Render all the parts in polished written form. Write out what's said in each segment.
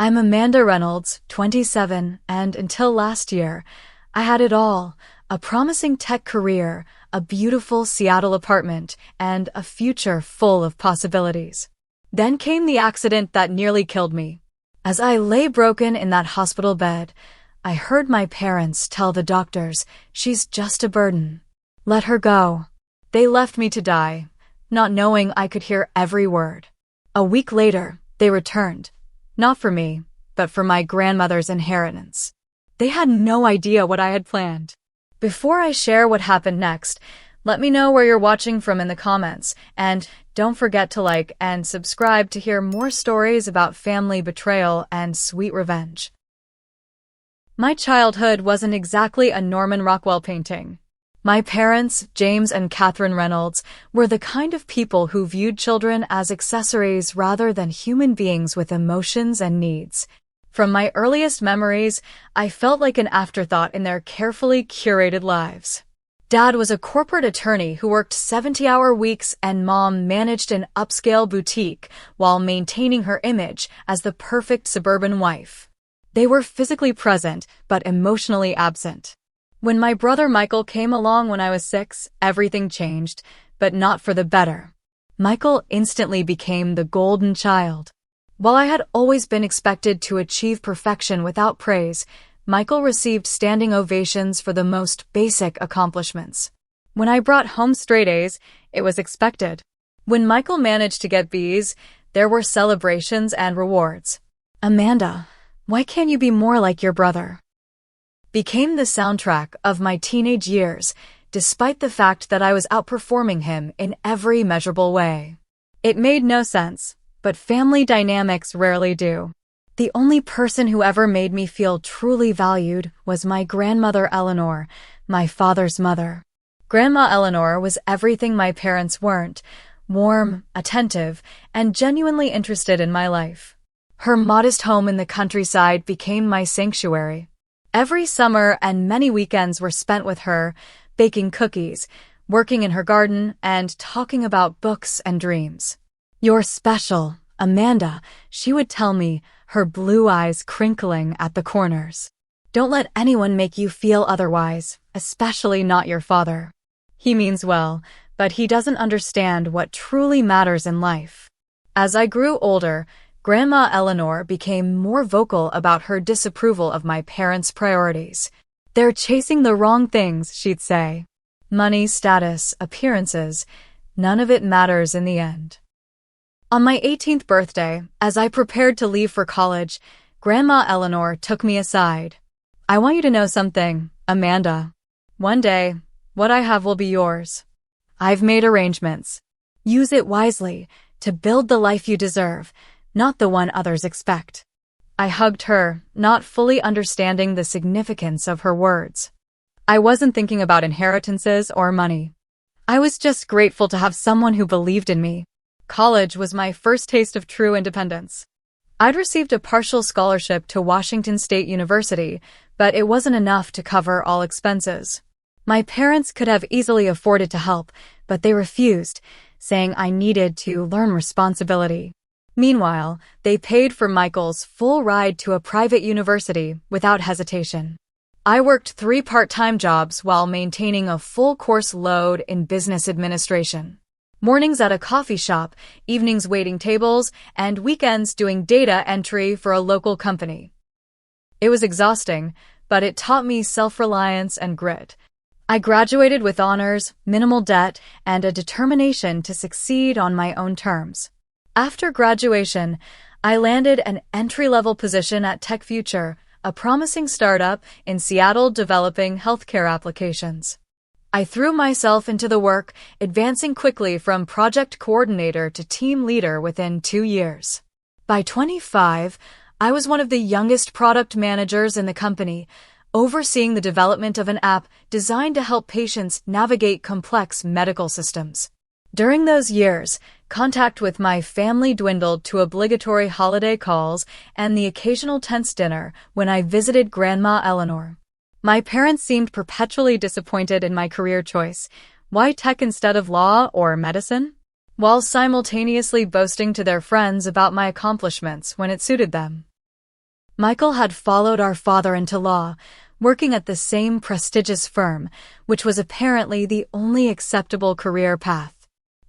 I'm Amanda Reynolds, 27, and until last year, I had it all: a promising tech career, a beautiful Seattle apartment, and a future full of possibilities. Then came the accident that nearly killed me. As I lay broken in that hospital bed, I heard my parents tell the doctors, "She's just a burden. Let her go." They left me to die, not knowing I could hear every word. A week later, they returned. Not for me, but for my grandmother's inheritance. They had no idea what I had planned. Before I share what happened next, let me know where you're watching from in the comments, and don't forget to like and subscribe to hear more stories about family betrayal and sweet revenge. My childhood wasn't exactly a Norman Rockwell painting. My parents, James and Catherine Reynolds, were the kind of people who viewed children as accessories rather than human beings with emotions and needs. From my earliest memories, I felt like an afterthought in their carefully curated lives. Dad was a corporate attorney who worked 70-hour weeks, and Mom managed an upscale boutique while maintaining her image as the perfect suburban wife. They were physically present, but emotionally absent. When my brother Michael came along when I was 6, everything changed, but not for the better. Michael instantly became the golden child. While I had always been expected to achieve perfection without praise, Michael received standing ovations for the most basic accomplishments. When I brought home straight A's, it was expected. When Michael managed to get B's, there were celebrations and rewards. "Amanda, why can't you be more like your brother?" became the soundtrack of my teenage years, despite the fact that I was outperforming him in every measurable way. It made no sense, but family dynamics rarely do. The only person who ever made me feel truly valued was my grandmother Eleanor, my father's mother. Grandma Eleanor was everything my parents weren't: warm, attentive, and genuinely interested in my life. Her modest home in the countryside became my sanctuary. Every summer and many weekends were spent with her, baking cookies, working in her garden, and talking about books and dreams. "You're special, Amanda," she would tell me, her blue eyes crinkling at the corners. "Don't let anyone make you feel otherwise, especially not your father. He means well, but he doesn't understand what truly matters in life." As I grew older, Grandma Eleanor became more vocal about her disapproval of my parents' priorities. "They're chasing the wrong things," she'd say. "Money, status, appearances, none of it matters in the end." On my 18th birthday, as I prepared to leave for college, Grandma Eleanor took me aside. "I want you to know something, Amanda. One day, what I have will be yours. I've made arrangements. Use it wisely to build the life you deserve, not the one others expect." I hugged her, not fully understanding the significance of her words. I wasn't thinking about inheritances or money. I was just grateful to have someone who believed in me. College was my first taste of true independence. I'd received a partial scholarship to Washington State University, but it wasn't enough to cover all expenses. My parents could have easily afforded to help, but they refused, saying I needed to learn responsibility. Meanwhile, they paid for Michael's full ride to a private university without hesitation. I worked 3 part-time jobs while maintaining a full course load in business administration. Mornings at a coffee shop, evenings waiting tables, and weekends doing data entry for a local company. It was exhausting, but it taught me self-reliance and grit. I graduated with honors, minimal debt, and a determination to succeed on my own terms. After graduation, I landed an entry-level position at Tech Future, a promising startup in Seattle developing healthcare applications. I threw myself into the work, advancing quickly from project coordinator to team leader within 2 years. By 25, I was one of the youngest product managers in the company, overseeing the development of an app designed to help patients navigate complex medical systems. During those years, contact with my family dwindled to obligatory holiday calls and the occasional tense dinner when I visited Grandma Eleanor. My parents seemed perpetually disappointed in my career choice. Why tech instead of law or medicine? While simultaneously boasting to their friends about my accomplishments when it suited them. Michael had followed our father into law, working at the same prestigious firm, which was apparently the only acceptable career path.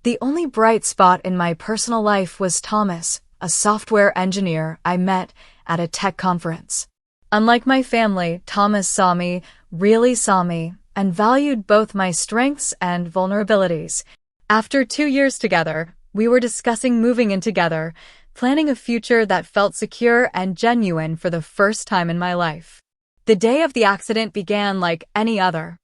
The only bright spot in my personal life was Thomas, a software engineer I met at a tech conference. Unlike my family, Thomas really saw me, and valued both my strengths and vulnerabilities. After 2 years together, we were discussing moving in together, planning a future that felt secure and genuine for the first time in my life. The day of the accident began like any other.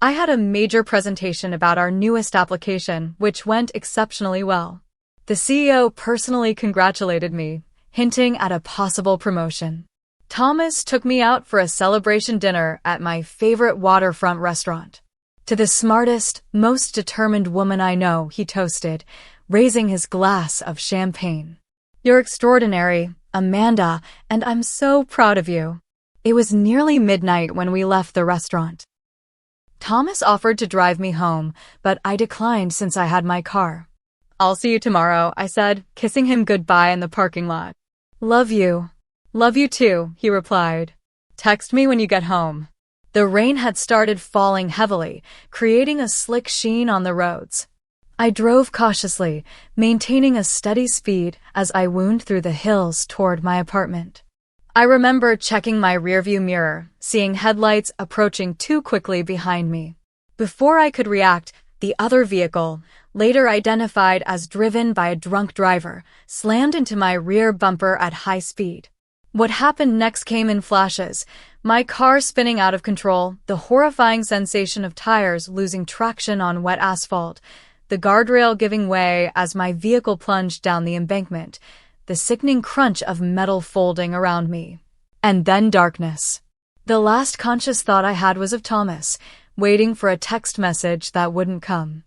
I had a major presentation about our newest application, which went exceptionally well. The CEO personally congratulated me, hinting at a possible promotion. Thomas took me out for a celebration dinner at my favorite waterfront restaurant. To the smartest, most determined woman I know, he toasted, raising his glass of champagne. You're extraordinary, Amanda, and I'm so proud of you. It was nearly midnight when we left the restaurant. Thomas offered to drive me home, but I declined since I had my car. I'll see you tomorrow, I said, kissing him goodbye in the parking lot. Love you. Love you too, he replied. Text me when you get home. The rain had started falling heavily, creating a slick sheen on the roads. I drove cautiously, maintaining a steady speed as I wound through the hills toward my apartment. I remember checking my rearview mirror, seeing headlights approaching too quickly behind me. Before I could react, the other vehicle, later identified as driven by a drunk driver, slammed into my rear bumper at high speed. What happened next came in flashes, my car spinning out of control, the horrifying sensation of tires losing traction on wet asphalt, the guardrail giving way as my vehicle plunged down the embankment, the sickening crunch of metal folding around me. And then darkness. The last conscious thought I had was of Thomas, waiting for a text message that wouldn't come.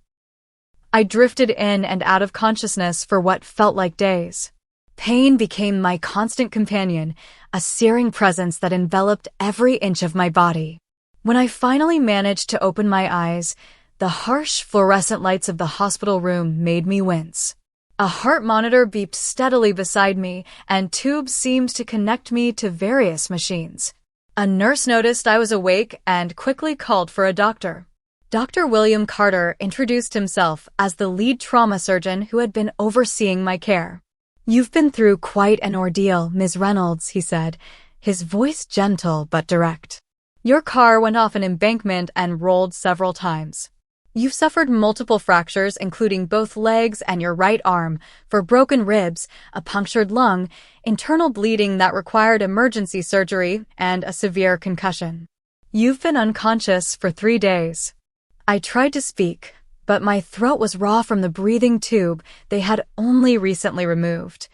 I drifted in and out of consciousness for what felt like days. Pain became my constant companion, a searing presence that enveloped every inch of my body. When I finally managed to open my eyes, the harsh fluorescent lights of the hospital room made me wince. A heart monitor beeped steadily beside me, and tubes seemed to connect me to various machines. A nurse noticed I was awake and quickly called for a doctor. Dr. William Carter introduced himself as the lead trauma surgeon who had been overseeing my care. You've been through quite an ordeal, Ms. Reynolds, he said, his voice gentle but direct. Your car went off an embankment and rolled several times. You've suffered multiple fractures, including both legs and your right arm, for broken ribs, a punctured lung, internal bleeding that required emergency surgery, and a severe concussion. You've been unconscious for 3 days. I tried to speak, but my throat was raw from the breathing tube they had only recently removed.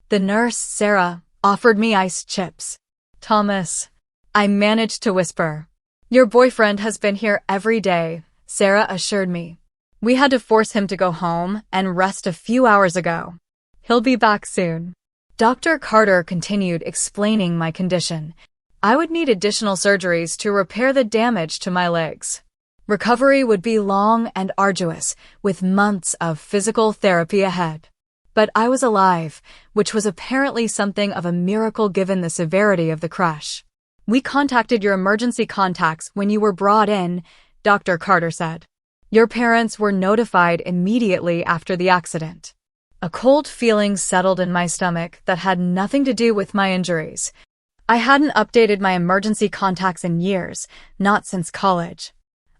The nurse, Sarah, offered me iced chips. Thomas, I managed to whisper. Your boyfriend has been here every day, Sarah assured me. We had to force him to go home and rest a few hours ago. He'll be back soon. Dr. Carter continued explaining my condition. I would need additional surgeries to repair the damage to my legs. Recovery would be long and arduous, with months of physical therapy ahead. But I was alive, which was apparently something of a miracle given the severity of the crash. We contacted your emergency contacts when you were brought in, Dr. Carter said. Your parents were notified immediately after the accident. A cold feeling settled in my stomach that had nothing to do with my injuries. I hadn't updated my emergency contacts in years, not since college.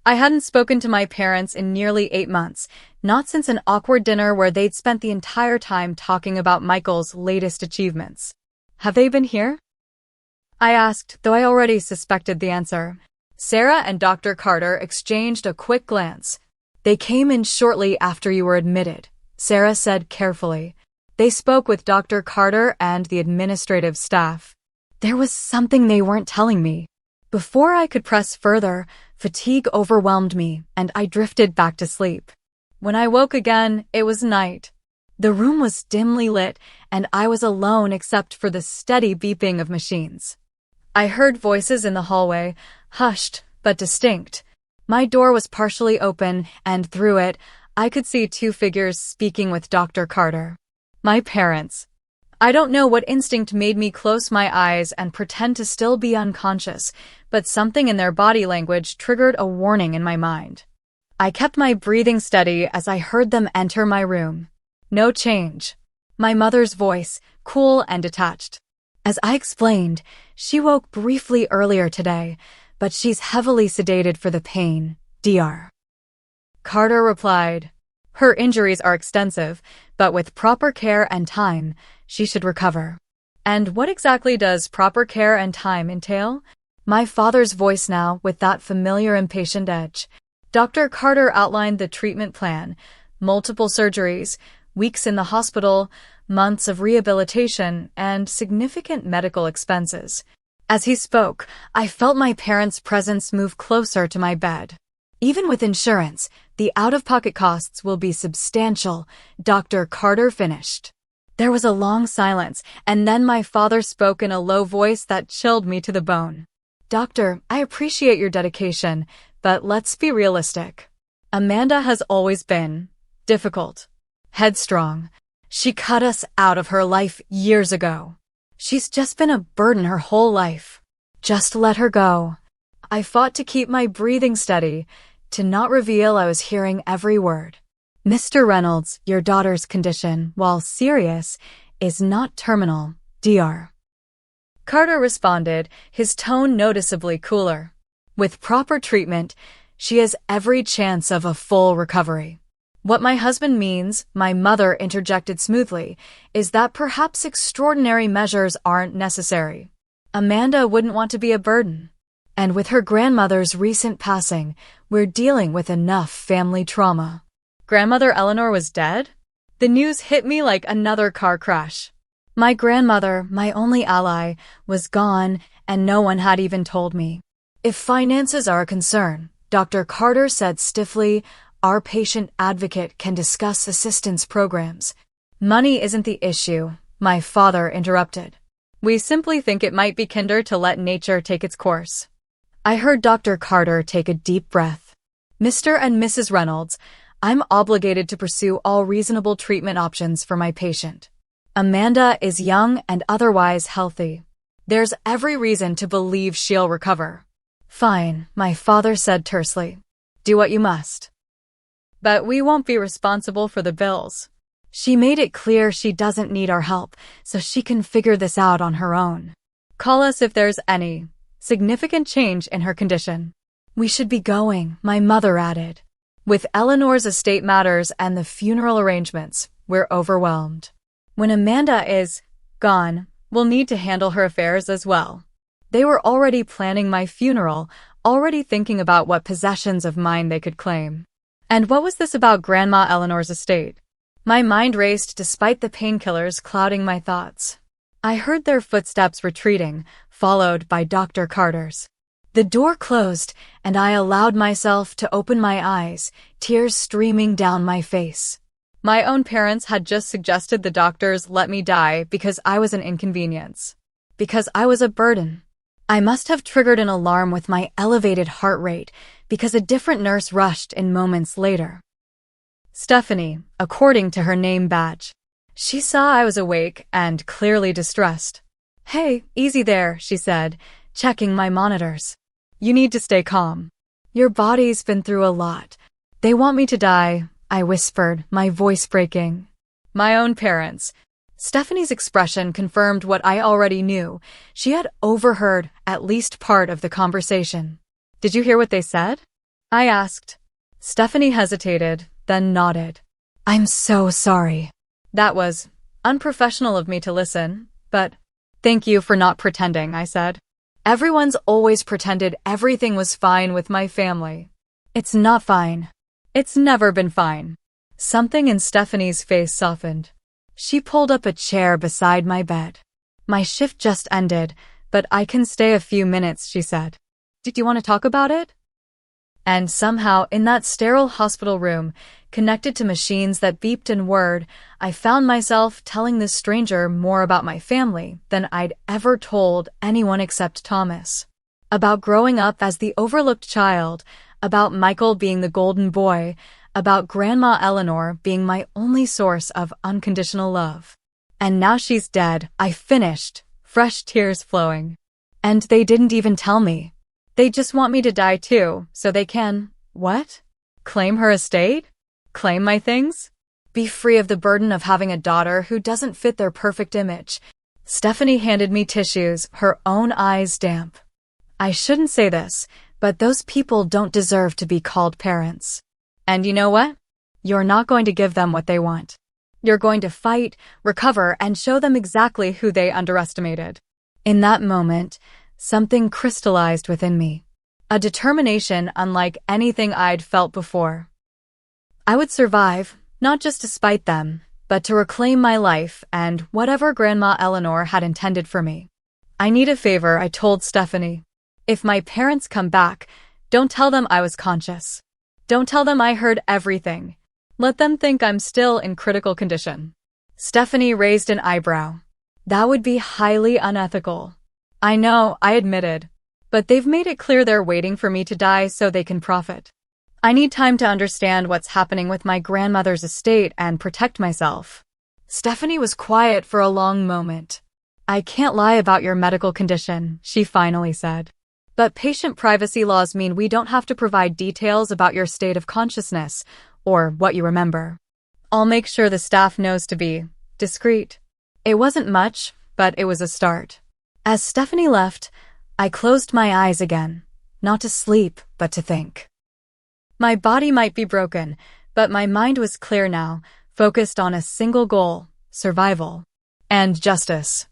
I hadn't spoken to my parents in nearly 8 months, not since an awkward dinner where they'd spent the entire time talking about Michael's latest achievements. Have they been here? I asked, though I already suspected the answer. Sarah and Dr. Carter exchanged a quick glance. They came in shortly after you were admitted, Sarah said carefully. They spoke with Dr. Carter and the administrative staff. There was something they weren't telling me. Before I could press further, fatigue overwhelmed me, and I drifted back to sleep. When I woke again, it was night. The room was dimly lit, and I was alone except for the steady beeping of machines. I heard voices in the hallway, hushed but distinct. My door was partially open, and through it, I could see 2 figures speaking with Dr. Carter. My parents. I don't know what instinct made me close my eyes and pretend to still be unconscious, but something in their body language triggered a warning in my mind. I kept my breathing steady as I heard them enter my room. No change. My mother's voice, cool and detached. As I explained, she woke briefly earlier today, but she's heavily sedated for the pain, Dr. Carter replied. Her injuries are extensive, but with proper care and time, she should recover. And what exactly does proper care and time entail? My father's voice now with that familiar impatient edge. Dr. Carter outlined the treatment plan, multiple surgeries, weeks in the hospital, months of rehabilitation, and significant medical expenses. As he spoke, I felt my parents' presence move closer to my bed. Even with insurance, the out-of-pocket costs will be substantial, Dr. Carter finished. There was a long silence, and then my father spoke in a low voice that chilled me to the bone. Doctor, I appreciate your dedication, but let's be realistic. Amanda has always been difficult, headstrong. She cut us out of her life years ago. She's just been a burden her whole life. Just let her go. I fought to keep my breathing steady, to not reveal I was hearing every word. Mr. Reynolds, your daughter's condition, while serious, is not terminal, Dr. Carter responded, his tone noticeably cooler. With proper treatment, she has every chance of a full recovery. What my husband means, my mother interjected smoothly, is that perhaps extraordinary measures aren't necessary. Amanda wouldn't want to be a burden. And with her grandmother's recent passing, we're dealing with enough family trauma. Grandmother Eleanor was dead? The news hit me like another car crash. My grandmother, my only ally, was gone, and no one had even told me. If finances are a concern, Dr. Carter said stiffly, our patient advocate can discuss assistance programs. Money isn't the issue, my father interrupted. We simply think it might be kinder to let nature take its course. I heard Dr. Carter take a deep breath. Mr. and Mrs. Reynolds, I'm obligated to pursue all reasonable treatment options for my patient. Amanda is young and otherwise healthy. There's every reason to believe she'll recover. Fine, my father said tersely. Do what you must. But we won't be responsible for the bills. She made it clear she doesn't need our help, so she can figure this out on her own. Call us if there's any significant change in her condition. We should be going, my mother added. With Eleanor's estate matters and the funeral arrangements, we're overwhelmed. When Amanda is gone, we'll need to handle her affairs as well. They were already planning my funeral, already thinking about what possessions of mine they could claim. And what was this about Grandma Eleanor's estate? My mind raced despite the painkillers clouding my thoughts. I heard their footsteps retreating, followed by Dr. Carter's. The door closed, and I allowed myself to open my eyes, tears streaming down my face. My own parents had just suggested the doctors let me die because I was an inconvenience. Because I was a burden. I must have triggered an alarm with my elevated heart rate, because a different nurse rushed in moments later. Stephanie, according to her name badge. She saw I was awake and clearly distressed. Hey, easy there, she said, checking my monitors. You need to stay calm. Your body's been through a lot. They want me to die, I whispered, my voice breaking. My own parents. Stephanie's expression confirmed what I already knew. She had overheard at least part of the conversation. Did you hear what they said? I asked. Stephanie hesitated, then nodded. I'm so sorry. That was unprofessional of me to listen, but thank you for not pretending, I said. Everyone's always pretended everything was fine with my family. It's not fine. It's never been fine. Something in Stephanie's face softened. She pulled up a chair beside my bed. My shift just ended, but I can stay a few minutes, she said. Did you want to talk about it? And somehow, in that sterile hospital room, connected to machines that beeped and whirred, I found myself telling this stranger more about my family than I'd ever told anyone except Thomas. About growing up as the overlooked child, about Michael being the golden boy, about Grandma Eleanor being my only source of unconditional love. And now she's dead, I finished, fresh tears flowing. And they didn't even tell me. They just want me to die too, so they can, what? Claim her estate? Claim my things? Be free of the burden of having a daughter who doesn't fit their perfect image. Stephanie handed me tissues, her own eyes damp. I shouldn't say this, but those people don't deserve to be called parents. And you know what? You're not going to give them what they want. You're going to fight, recover, and show them exactly who they underestimated. In that moment, something crystallized within me. A determination unlike anything I'd felt before. I would survive, not just to spite them, but to reclaim my life and whatever Grandma Eleanor had intended for me. I need a favor, I told Stephanie. If my parents come back, don't tell them I was conscious. Don't tell them I heard everything. Let them think I'm still in critical condition. Stephanie raised an eyebrow. That would be highly unethical. I know, I admitted. But they've made it clear they're waiting for me to die so they can profit. I need time to understand what's happening with my grandmother's estate and protect myself. Stephanie was quiet for a long moment. I can't lie about your medical condition, she finally said. But patient privacy laws mean we don't have to provide details about your state of consciousness or what you remember. I'll make sure the staff knows to be discreet. It wasn't much, but it was a start. As Stephanie left, I closed my eyes again, not to sleep, but to think. My body might be broken, but my mind was clear now, focused on a single goal, survival and justice.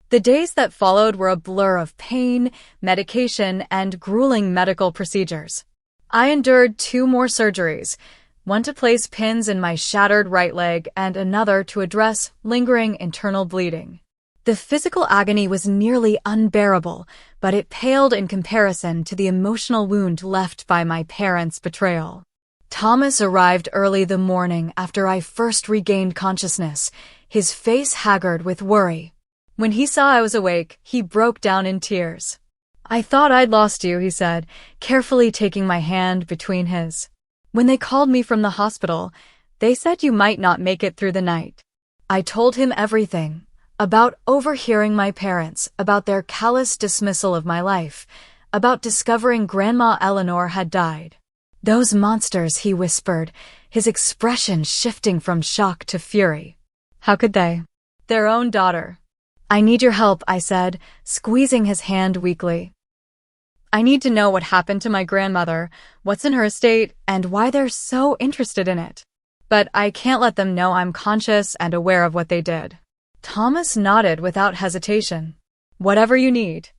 The days that followed were a blur of pain, medication, and grueling medical procedures. I endured 2 more surgeries, one to place pins in my shattered right leg and another to address lingering internal bleeding. The physical agony was nearly unbearable, but it paled in comparison to the emotional wound left by my parents' betrayal. Thomas arrived early the morning after I first regained consciousness, his face haggard with worry. When he saw I was awake, he broke down in tears. I thought I'd lost you, he said, carefully taking my hand between his. When they called me from the hospital, they said you might not make it through the night. I told him everything. About overhearing my parents, about their callous dismissal of my life, about discovering Grandma Eleanor had died. Those monsters, he whispered, his expression shifting from shock to fury. How could they? Their own daughter. I need your help, I said, squeezing his hand weakly. I need to know what happened to my grandmother, what's in her estate, and why they're so interested in it. But I can't let them know I'm conscious and aware of what they did. Thomas nodded without hesitation. Whatever you need.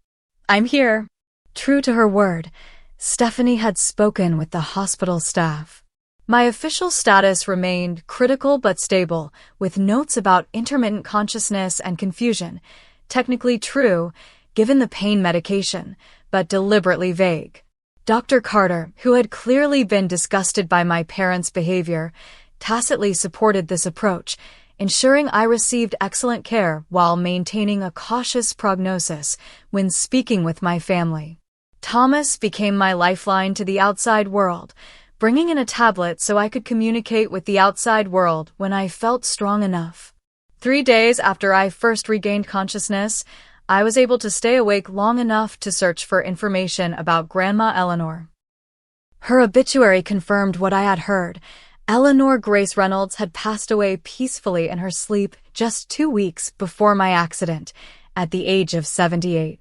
I'm here. True to her word, Stephanie had spoken with the hospital staff. My official status remained critical but stable, with notes about intermittent consciousness and confusion, technically true, given the pain medication, but deliberately vague. Dr. Carter, who had clearly been disgusted by my parents' behavior, tacitly supported this approach, ensuring I received excellent care while maintaining a cautious prognosis when speaking with my family. Thomas became my lifeline to the outside world, bringing in a tablet so I could communicate with the outside world when I felt strong enough. 3 days after I first regained consciousness, I was able to stay awake long enough to search for information about Grandma Eleanor. Her obituary confirmed what I had heard. Eleanor Grace Reynolds had passed away peacefully in her sleep just 2 weeks before my accident, at the age of 78.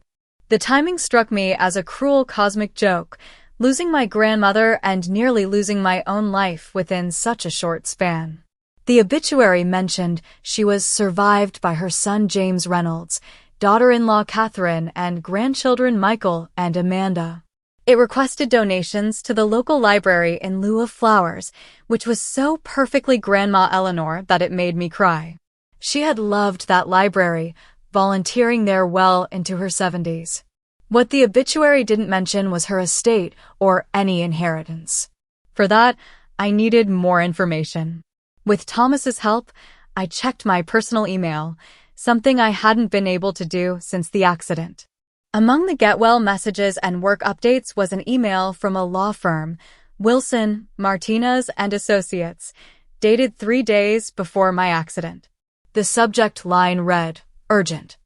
The timing struck me as a cruel cosmic joke, losing my grandmother and nearly losing my own life within such a short span. The obituary mentioned she was survived by her son James Reynolds, daughter-in-law Catherine, and grandchildren Michael and Amanda. It requested donations to the local library in lieu of flowers, which was so perfectly Grandma Eleanor that it made me cry. She had loved that library, volunteering there well into her 70s. What the obituary didn't mention was her estate or any inheritance. For that, I needed more information. With Thomas's help, I checked my personal email, something I hadn't been able to do since the accident. Among the get well messages and work updates was an email from a law firm, Wilson, Martinez and Associates, dated 3 days before my accident. The subject line read, "Urgent.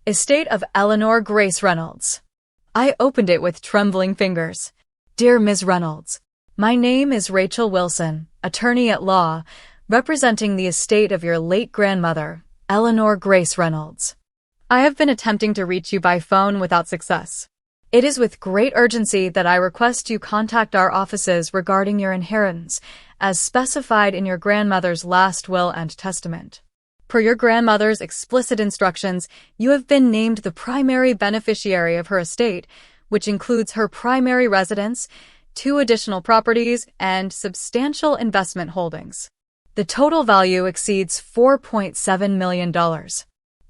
Estate of Eleanor Grace Reynolds." I opened it with trembling fingers. "Dear Ms. Reynolds, my name is Rachel Wilson, attorney at law, representing the estate of your late grandmother, Eleanor Grace Reynolds. I have been attempting to reach you by phone without success. It is with great urgency that I request you contact our offices regarding your inheritance, as specified in your grandmother's last will and testament. Per your grandmother's explicit instructions, you have been named the primary beneficiary of her estate, which includes her primary residence, 2 additional properties, and substantial investment holdings. The total value exceeds $4.7 million.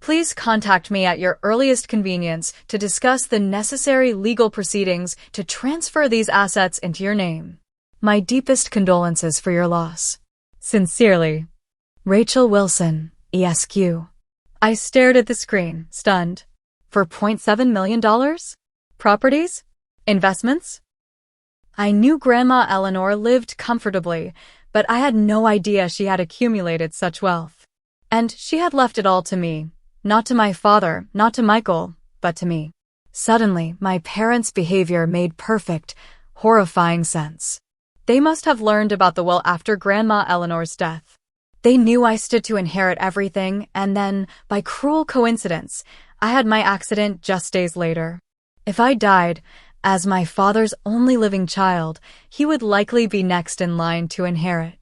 Please contact me at your earliest convenience to discuss the necessary legal proceedings to transfer these assets into your name. My deepest condolences for your loss. Sincerely, Rachel Wilson, ESQ." I stared at the screen, stunned. For $0.7 million? Properties? Investments? I knew Grandma Eleanor lived comfortably, but I had no idea she had accumulated such wealth. And she had left it all to me. Not to my father, not to Michael, but to me. Suddenly, my parents' behavior made perfect, horrifying sense. They must have learned about the will after Grandma Eleanor's death. They knew I stood to inherit everything, and then, by cruel coincidence, I had my accident just days later. If I died, as my father's only living child, he would likely be next in line to inherit.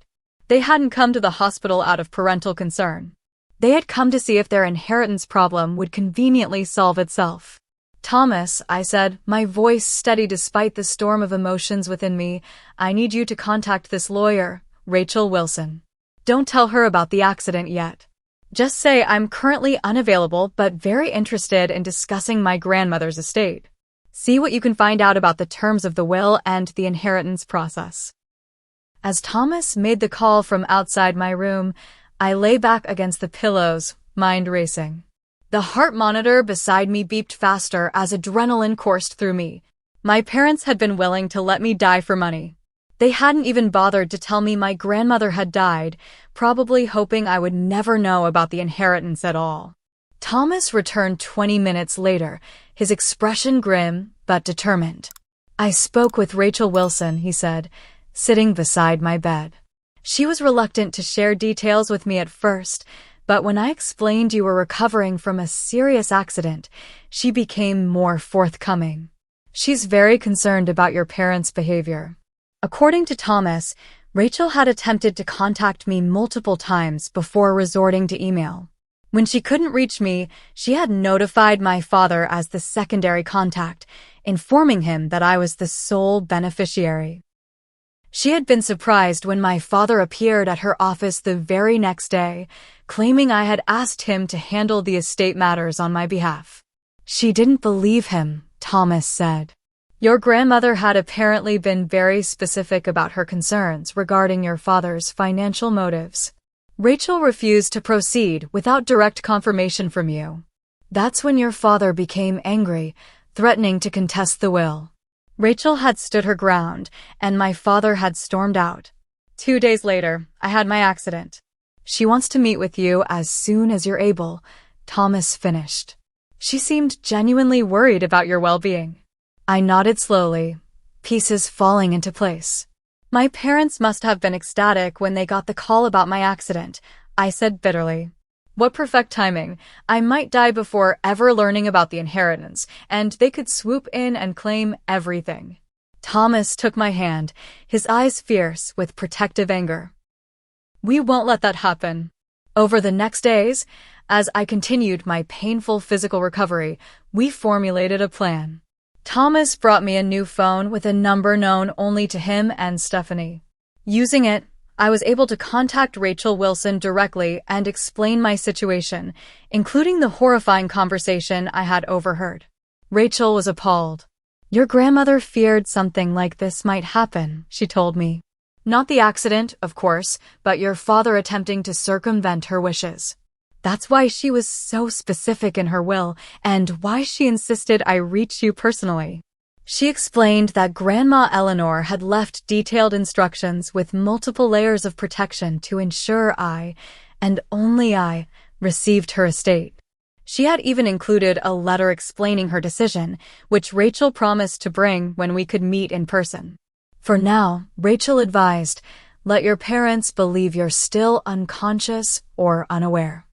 They hadn't come to the hospital out of parental concern. They had come to see if their inheritance problem would conveniently solve itself. "Thomas," I said, my voice steady despite the storm of emotions within me, "I need you to contact this lawyer, Rachel Wilson. Don't tell her about the accident yet. Just say I'm currently unavailable but very interested in discussing my grandmother's estate. See what you can find out about the terms of the will and the inheritance process." As Thomas made the call from outside my room, I lay back against the pillows, mind racing. The heart monitor beside me beeped faster as adrenaline coursed through me. My parents had been willing to let me die for money. They hadn't even bothered to tell me my grandmother had died, probably hoping I would never know about the inheritance at all. Thomas returned 20 minutes later, his expression grim but determined. "I spoke with Rachel Wilson," he said, sitting beside my bed. "She was reluctant to share details with me at first, but when I explained you were recovering from a serious accident, she became more forthcoming. She's very concerned about your parents' behavior." According to Thomas, Rachel had attempted to contact me multiple times before resorting to email. When she couldn't reach me, she had notified my father as the secondary contact, informing him that I was the sole beneficiary. She had been surprised when my father appeared at her office the very next day, claiming I had asked him to handle the estate matters on my behalf. She didn't believe him, Thomas said. "Your grandmother had apparently been very specific about her concerns regarding your father's financial motives. Rachel refused to proceed without direct confirmation from you. That's when your father became angry, threatening to contest the will. Rachel had stood her ground, and my father had stormed out. 2 days later, I had my accident. She wants to meet with you as soon as you're able," Thomas finished. "She seemed genuinely worried about your well-being." I nodded slowly, pieces falling into place. "My parents must have been ecstatic when they got the call about my accident," I said bitterly. "What perfect timing. I might die before ever learning about the inheritance, and they could swoop in and claim everything." Thomas took my hand, his eyes fierce with protective anger. "We won't let that happen." Over the next days, as I continued my painful physical recovery, we formulated a plan. Thomas brought me a new phone with a number known only to him and Stephanie. Using it, I was able to contact Rachel Wilson directly and explain my situation, including the horrifying conversation I had overheard. Rachel was appalled. "Your grandmother feared something like this might happen," she told me. "Not the accident, of course, but your father attempting to circumvent her wishes. That's why she was so specific in her will and why she insisted I reach you personally." She explained that Grandma Eleanor had left detailed instructions with multiple layers of protection to ensure I, and only I, received her estate. She had even included a letter explaining her decision, which Rachel promised to bring when we could meet in person. For now, Rachel advised, let your parents believe you're still unconscious or unaware.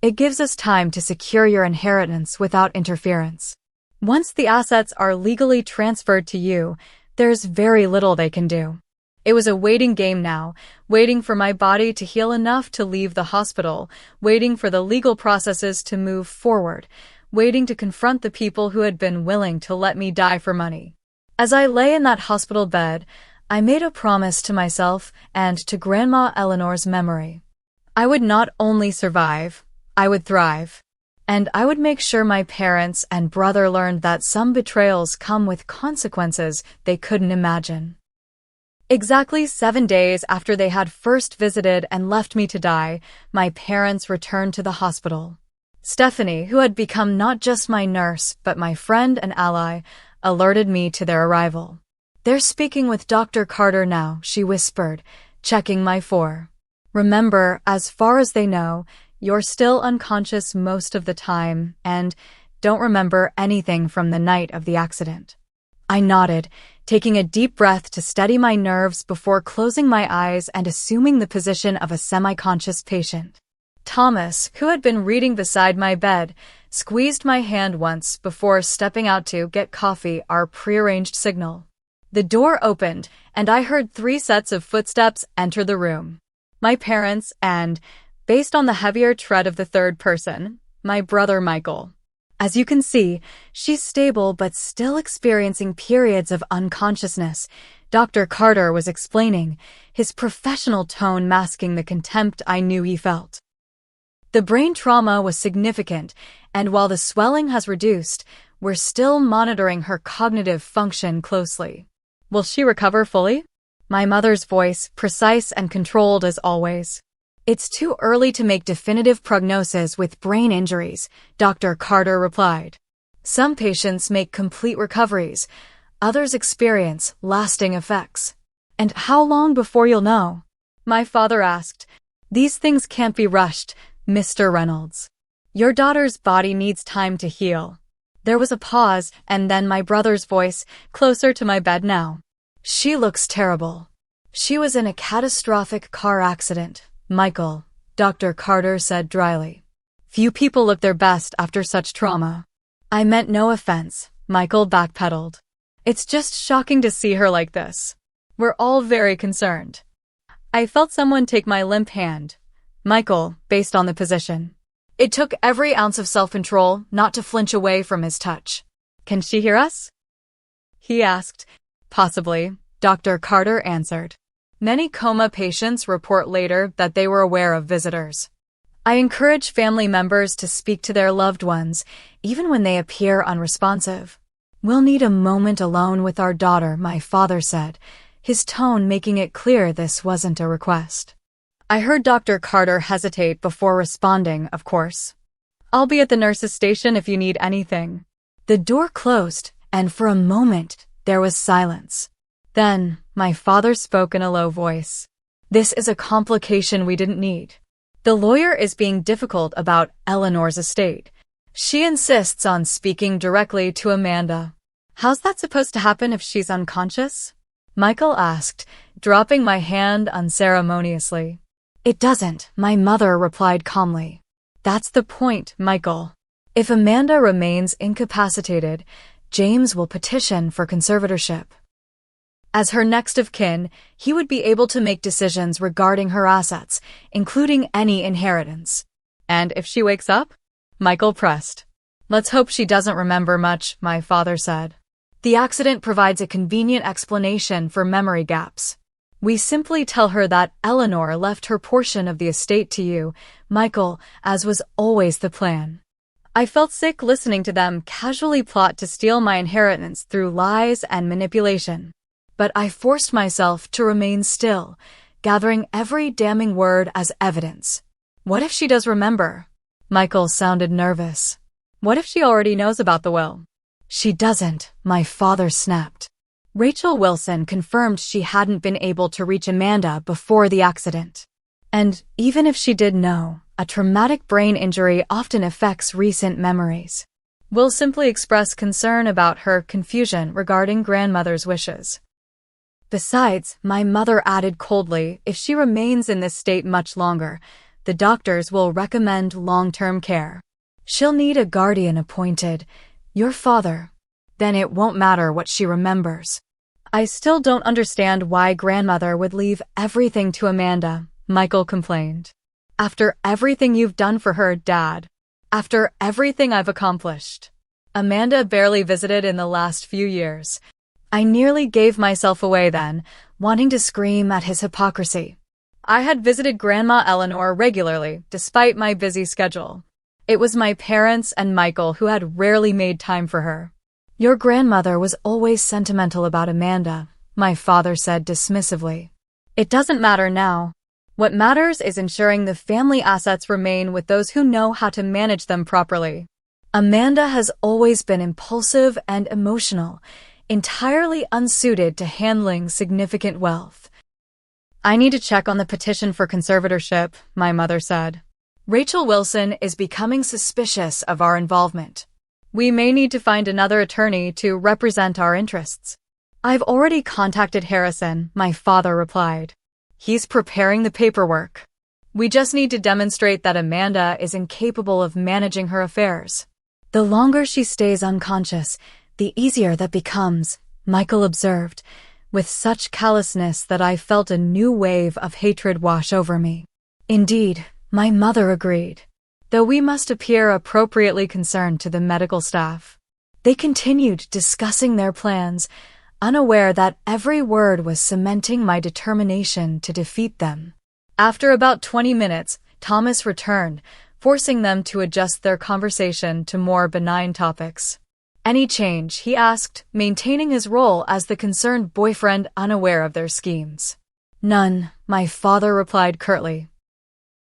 It gives us time to secure your inheritance without interference. Once the assets are legally transferred to you, there's very little they can do. It was a waiting game now, waiting for my body to heal enough to leave the hospital, waiting for the legal processes to move forward, waiting to confront the people who had been willing to let me die for money. As I lay in that hospital bed, I made a promise to myself and to Grandma Eleanor's memory. I would not only survive, I would thrive. And I would make sure my parents and brother learned that some betrayals come with consequences they couldn't imagine. Exactly 7 days after they had first visited and left me to die, my parents returned to the hospital. Stephanie, who had become not just my nurse but my friend and ally, alerted me to their arrival. They're speaking with Dr. Carter now, she whispered, checking my for. Remember, as far as they know, you're still unconscious most of the time and don't remember anything from the night of the accident. I nodded, taking a deep breath to steady my nerves before closing my eyes and assuming the position of a semi-conscious patient. Thomas, who had been reading beside my bed, squeezed my hand once before stepping out to get coffee, our prearranged signal. The door opened, and I heard 3 sets of footsteps enter the room. My parents and, based on the heavier tread of the third person, my brother Michael. As you can see, she's stable but still experiencing periods of unconsciousness, Dr. Carter was explaining, his professional tone masking the contempt I knew he felt. The brain trauma was significant, and while the swelling has reduced, we're still monitoring her cognitive function closely. Will she recover fully? My mother's voice, precise and controlled as always. It's too early to make definitive prognosis with brain injuries, Dr. Carter replied. Some patients make complete recoveries, others experience lasting effects. And how long before you'll know? My father asked. These things can't be rushed, Mr. Reynolds. Your daughter's body needs time to heal. There was a pause, and then my brother's voice, closer to my bed now. She looks terrible. She was in a catastrophic car accident, Michael, Dr. Carter said dryly. Few people look their best after such trauma. I meant no offense, Michael backpedaled. It's just shocking to see her like this. We're all very concerned. I felt someone take my limp hand. Michael, based on the position. It took every ounce of self-control not to flinch away from his touch. Can she hear us? He asked. Possibly, Dr. Carter answered. Many coma patients report later that they were aware of visitors. I encourage family members to speak to their loved ones, even when they appear unresponsive. We'll need a moment alone with our daughter, my father said, his tone making it clear this wasn't a request. I heard Dr. Carter hesitate before responding, of course. I'll be at the nurse's station if you need anything. The door closed, and for a moment, there was silence. Then, my father spoke in a low voice. This is a complication we didn't need. The lawyer is being difficult about Eleanor's estate. She insists on speaking directly to Amanda. How's that supposed to happen if she's unconscious? Michael asked, dropping my hand unceremoniously. It doesn't, my mother replied calmly. That's the point, Michael. If Amanda remains incapacitated, James will petition for conservatorship. As her next of kin, he would be able to make decisions regarding her assets, including any inheritance. And if she wakes up? Michael pressed. Let's hope she doesn't remember much, my father said. The accident provides a convenient explanation for memory gaps. We simply tell her that Eleanor left her portion of the estate to you, Michael, as was always the plan. I felt sick listening to them casually plot to steal my inheritance through lies and manipulation. But I forced myself to remain still, gathering every damning word as evidence. What if she does remember? Michael sounded nervous. What if she already knows about the will? She doesn't, my father snapped. Rachel Wilson confirmed she hadn't been able to reach Amanda before the accident. And even if she did know, a traumatic brain injury often affects recent memories. We'll simply express concern about her confusion regarding grandmother's wishes. Besides, my mother added coldly, if she remains in this state much longer, the doctors will recommend long-term care. She'll need a guardian appointed. Your father. Then it won't matter what she remembers. I still don't understand why grandmother would leave everything to Amanda, Michael complained. After everything you've done for her, Dad. After everything I've accomplished. Amanda barely visited in the last few years. I nearly gave myself away then, wanting to scream at his hypocrisy. I had visited Grandma Eleanor regularly, despite my busy schedule. It was my parents and Michael who had rarely made time for her. Your grandmother was always sentimental about Amanda, my father said dismissively. It doesn't matter now. What matters is ensuring the family assets remain with those who know how to manage them properly. Amanda has always been impulsive and emotional, entirely unsuited to handling significant wealth. I need to check on the petition for conservatorship, my mother said. Rachel Wilson is becoming suspicious of our involvement. We may need to find another attorney to represent our interests. I've already contacted Harrison, my father replied. He's preparing the paperwork. We just need to demonstrate that Amanda is incapable of managing her affairs. The longer she stays unconscious, the easier that becomes, Michael observed, with such callousness that I felt a new wave of hatred wash over me. Indeed, my mother agreed, though we must appear appropriately concerned to the medical staff. They continued discussing their plans, unaware that every word was cementing my determination to defeat them. After about 20 minutes, Thomas returned, forcing them to adjust their conversation to more benign topics. Any change, he asked, maintaining his role as the concerned boyfriend unaware of their schemes. None, my father replied curtly.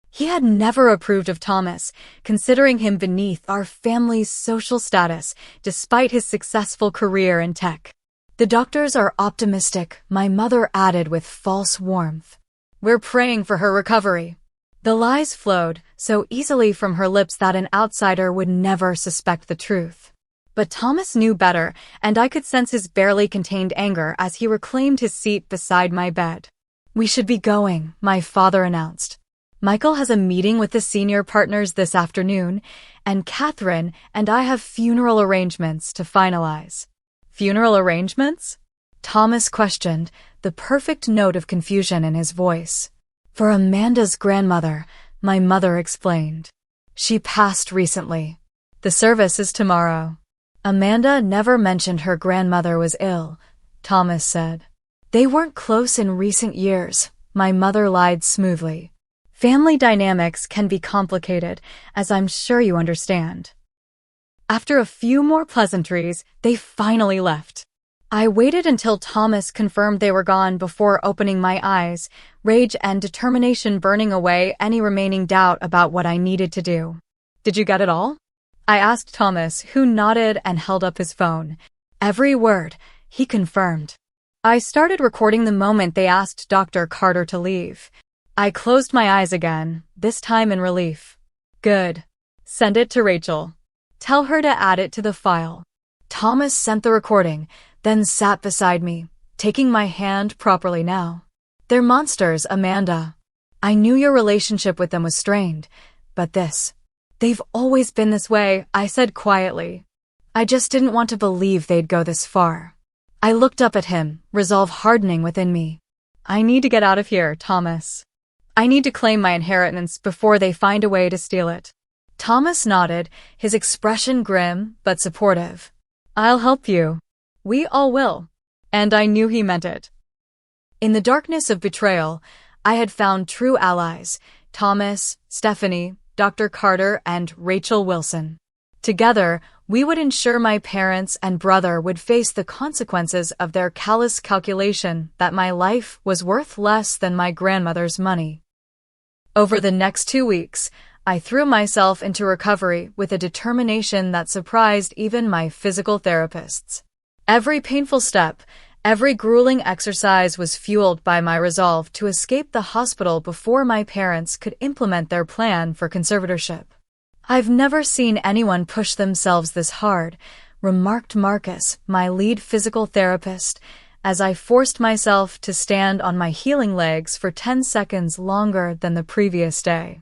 He had never approved of Thomas, considering him beneath our family's social status, despite his successful career in tech. The doctors are optimistic, my mother added with false warmth. We're praying for her recovery. The lies flowed so easily from her lips that an outsider would never suspect the truth. But Thomas knew better, and I could sense his barely contained anger as he reclaimed his seat beside my bed. We should be going, my father announced. Michael has a meeting with the senior partners this afternoon, and Catherine and I have funeral arrangements to finalize. Funeral arrangements? Thomas questioned, the perfect note of confusion in his voice. For Amanda's grandmother, my mother explained. She passed recently. The service is tomorrow. Amanda never mentioned her grandmother was ill, Thomas said. They weren't close in recent years, my mother lied smoothly. Family dynamics can be complicated, as I'm sure you understand. After a few more pleasantries, they finally left. I waited until Thomas confirmed they were gone before opening my eyes, rage and determination burning away any remaining doubt about what I needed to do. Did you get it all? I asked Thomas, who nodded and held up his phone. Every word, he confirmed. I started recording the moment they asked Dr. Carter to leave. I closed my eyes again, this time in relief. Good. Send it to Rachel. Tell her to add it to the file. Thomas sent the recording, then sat beside me, taking my hand properly now. They're monsters, Amanda. I knew your relationship with them was strained, but this... They've always been this way, I said quietly. I just didn't want to believe they'd go this far. I looked up at him, resolve hardening within me. I need to get out of here, Thomas. I need to claim my inheritance before they find a way to steal it. Thomas nodded, his expression grim but supportive. I'll help you. We all will. And I knew he meant it. In the darkness of betrayal, I had found true allies, Thomas, Stephanie, Dr. Carter, and Rachel Wilson. Together, we would ensure my parents and brother would face the consequences of their callous calculation that my life was worth less than my grandmother's money. Over the next 2 weeks, I threw myself into recovery with a determination that surprised even my physical therapists. Every painful step, Every grueling exercise was fueled by my resolve to escape the hospital before my parents could implement their plan for conservatorship. "I've never seen anyone push themselves this hard," remarked Marcus, my lead physical therapist, as I forced myself to stand on my healing legs for 10 seconds longer than the previous day.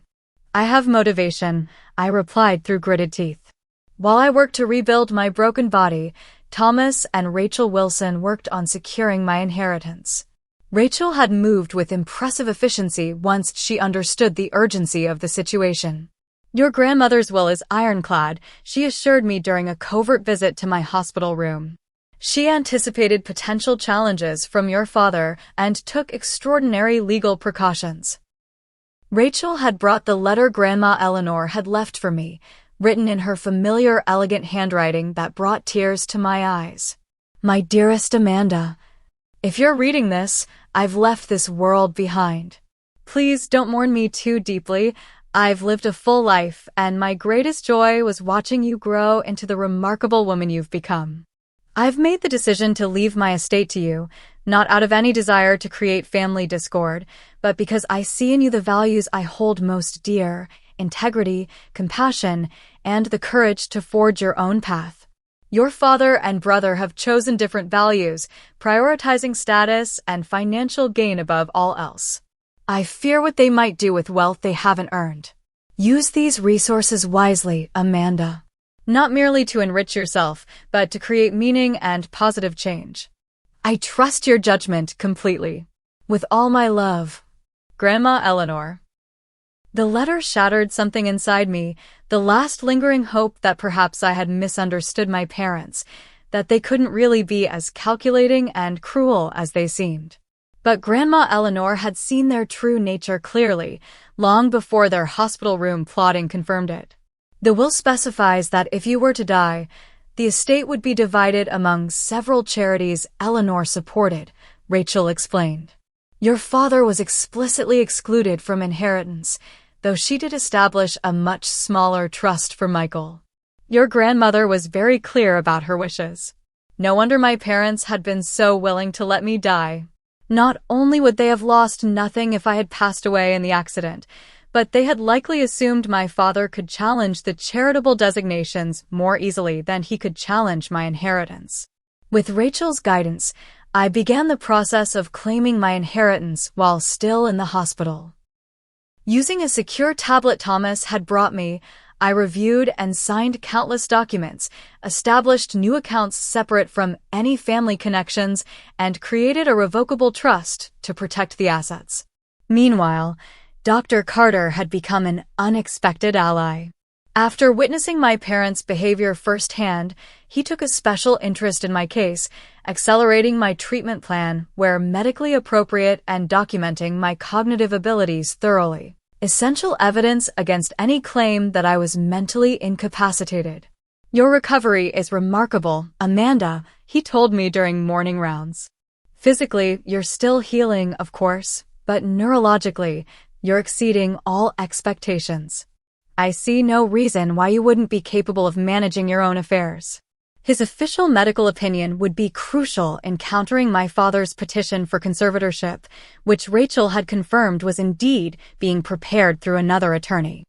"I have motivation," I replied through gritted teeth. While I worked to rebuild my broken body, Thomas and Rachel Wilson worked on securing my inheritance. Rachel had moved with impressive efficiency once she understood the urgency of the situation. "Your grandmother's will is ironclad," she assured me during a covert visit to my hospital room. "She anticipated potential challenges from your father and took extraordinary legal precautions." Rachel had brought the letter Grandma Eleanor had left for me, written in her familiar, elegant handwriting that brought tears to my eyes. "My dearest Amanda, if you're reading this, I've left this world behind. Please don't mourn me too deeply. I've lived a full life, and my greatest joy was watching you grow into the remarkable woman you've become. I've made the decision to leave my estate to you, not out of any desire to create family discord, but because I see in you the values I hold most dear: integrity, compassion, and the courage to forge your own path. Your father and brother have chosen different values, prioritizing status and financial gain above all else. I fear what they might do with wealth they haven't earned. Use these resources wisely, Amanda. Not merely to enrich yourself, but to create meaning and positive change. I trust your judgment completely. With all my love, Grandma Eleanor." The letter shattered something inside me, the last lingering hope that perhaps I had misunderstood my parents, that they couldn't really be as calculating and cruel as they seemed. But Grandma Eleanor had seen their true nature clearly, long before their hospital room plotting confirmed it. "The will specifies that if you were to die, the estate would be divided among several charities Eleanor supported," Rachel explained. "Your father was explicitly excluded from inheritance, though she did establish a much smaller trust for Michael. Your grandmother was very clear about her wishes. No wonder my parents had been so willing to let me die. Not only would they have lost nothing if I had passed away in the accident, but they had likely assumed my father could challenge the charitable designations more easily than he could challenge my inheritance." With Rachel's guidance, I began the process of claiming my inheritance while still in the hospital. Using a secure tablet Thomas had brought me, I reviewed and signed countless documents, established new accounts separate from any family connections, and created a revocable trust to protect the assets. Meanwhile, Dr. Carter had become an unexpected ally. After witnessing my parents' behavior firsthand, he took a special interest in my case, accelerating my treatment plan where medically appropriate and documenting my cognitive abilities thoroughly. Essential evidence against any claim that I was mentally incapacitated. "Your recovery is remarkable, Amanda," he told me during morning rounds. "Physically, you're still healing, of course, but neurologically, you're exceeding all expectations. I see no reason why you wouldn't be capable of managing your own affairs." His official medical opinion would be crucial in countering my father's petition for conservatorship, which Rachel had confirmed was indeed being prepared through another attorney.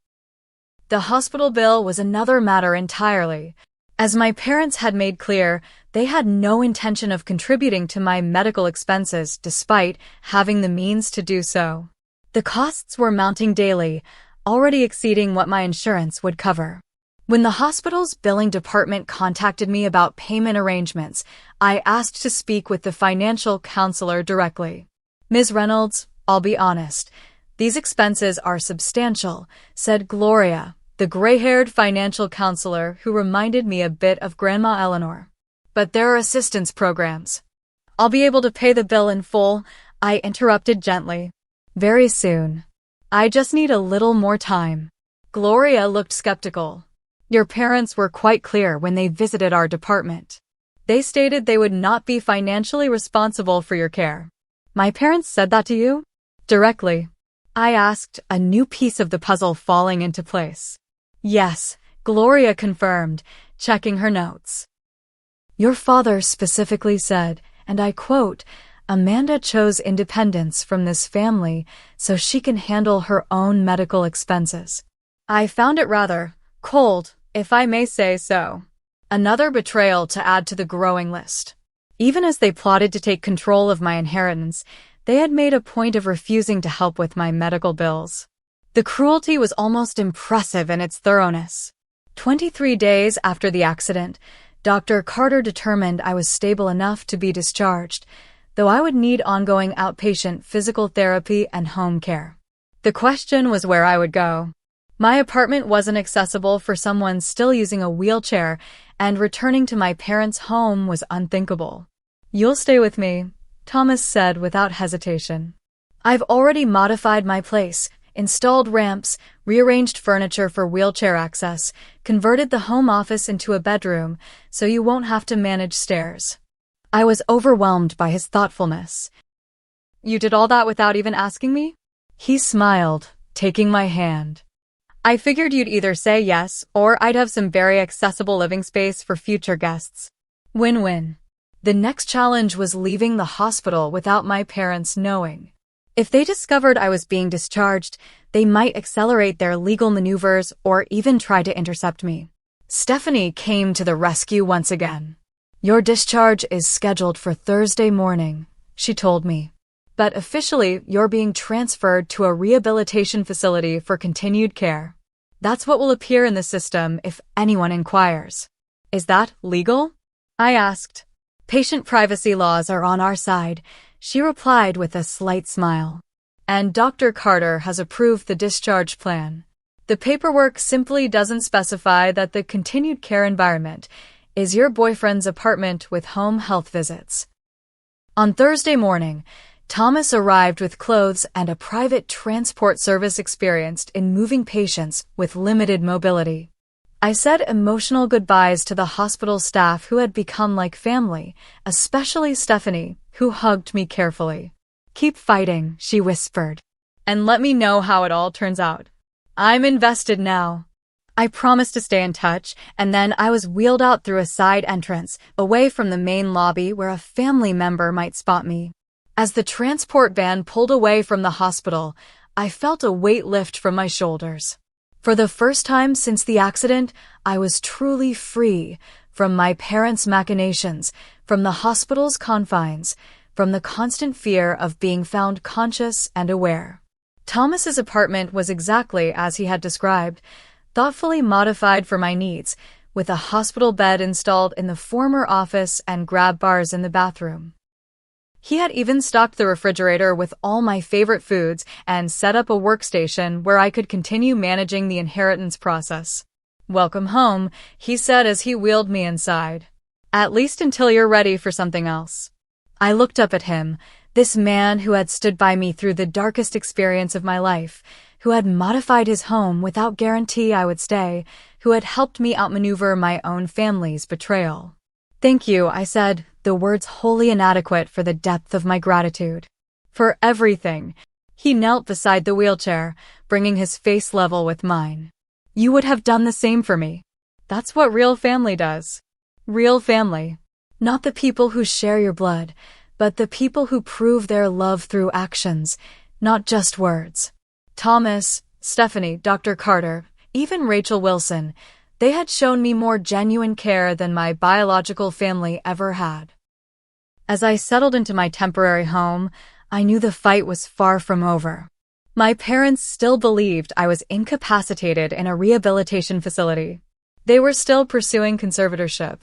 The hospital bill was another matter entirely. As my parents had made clear, they had no intention of contributing to my medical expenses despite having the means to do so. The costs were mounting daily, already exceeding what my insurance would cover. When the hospital's billing department contacted me about payment arrangements, I asked to speak with the financial counselor directly. "Ms. Reynolds, I'll be honest, these expenses are substantial," said Gloria, the gray-haired financial counselor who reminded me a bit of Grandma Eleanor. "But there are assistance programs." "I'll be able to pay the bill in full," I interrupted gently. "Very soon. I just need a little more time." Gloria looked skeptical. "Your parents were quite clear when they visited our department. They stated they would not be financially responsible for your care." "My parents said that to you?" "Directly," I asked, a new piece of the puzzle falling into place. "Yes," Gloria confirmed, checking her notes. "Your father specifically said, and I quote, "Amanda chose independence from this family so she can handle her own medical expenses." I found it rather cold, if I may say so. Another betrayal to add to the growing list. Even as they plotted to take control of my inheritance, they had made a point of refusing to help with my medical bills. The cruelty was almost impressive in its thoroughness. 23 days after the accident, Dr. Carter determined I was stable enough to be discharged, though I would need ongoing outpatient physical therapy and home care. The question was where I would go. My apartment wasn't accessible for someone still using a wheelchair, and returning to my parents' home was unthinkable. "You'll stay with me," Thomas said without hesitation. "I've already modified my place, installed ramps, rearranged furniture for wheelchair access, converted the home office into a bedroom, so you won't have to manage stairs." I was overwhelmed by his thoughtfulness. "You did all that without even asking me?" He smiled, taking my hand. "I figured you'd either say yes, or I'd have some very accessible living space for future guests. Win-win." The next challenge was leaving the hospital without my parents knowing. If they discovered I was being discharged, they might accelerate their legal maneuvers or even try to intercept me. Stephanie came to the rescue once again. "Your discharge is scheduled for Thursday morning," she told me. "But officially, you're being transferred to a rehabilitation facility for continued care. That's what will appear in the system if anyone inquires." "Is that legal?" I asked. "Patient privacy laws are on our side," she replied with a slight smile. "And Dr. Carter has approved the discharge plan. The paperwork simply doesn't specify that the continued care environment is your boyfriend's apartment with home health visits." On Thursday morning, Thomas arrived with clothes and a private transport service experienced in moving patients with limited mobility. I said emotional goodbyes to the hospital staff who had become like family, especially Stephanie, who hugged me carefully. "Keep fighting," she whispered. "And let me know how it all turns out. I'm invested now." I promised to stay in touch, and then I was wheeled out through a side entrance, away from the main lobby where a family member might spot me. As the transport van pulled away from the hospital, I felt a weight lift from my shoulders. For the first time since the accident, I was truly free from my parents' machinations, from the hospital's confines, from the constant fear of being found conscious and aware. Thomas's apartment was exactly as he had described, thoughtfully modified for my needs, with a hospital bed installed in the former office and grab bars in the bathroom. He had even stocked the refrigerator with all my favorite foods and set up a workstation where I could continue managing the inheritance process. "Welcome home," he said as he wheeled me inside. "At least until you're ready for something else." I looked up at him, this man who had stood by me through the darkest experience of my life, who had modified his home without guarantee I would stay, who had helped me outmaneuver my own family's betrayal. "Thank you," I said, the words wholly inadequate for the depth of my gratitude. "For everything." He knelt beside the wheelchair, bringing his face level with mine. "You would have done the same for me. That's what real family does." Real family. Not the people who share your blood, but the people who prove their love through actions, not just words. Thomas, Stephanie, Dr. Carter, even Rachel Wilson, they had shown me more genuine care than my biological family ever had. As I settled into my temporary home, I knew the fight was far from over. My parents still believed I was incapacitated in a rehabilitation facility. They were still pursuing conservatorship.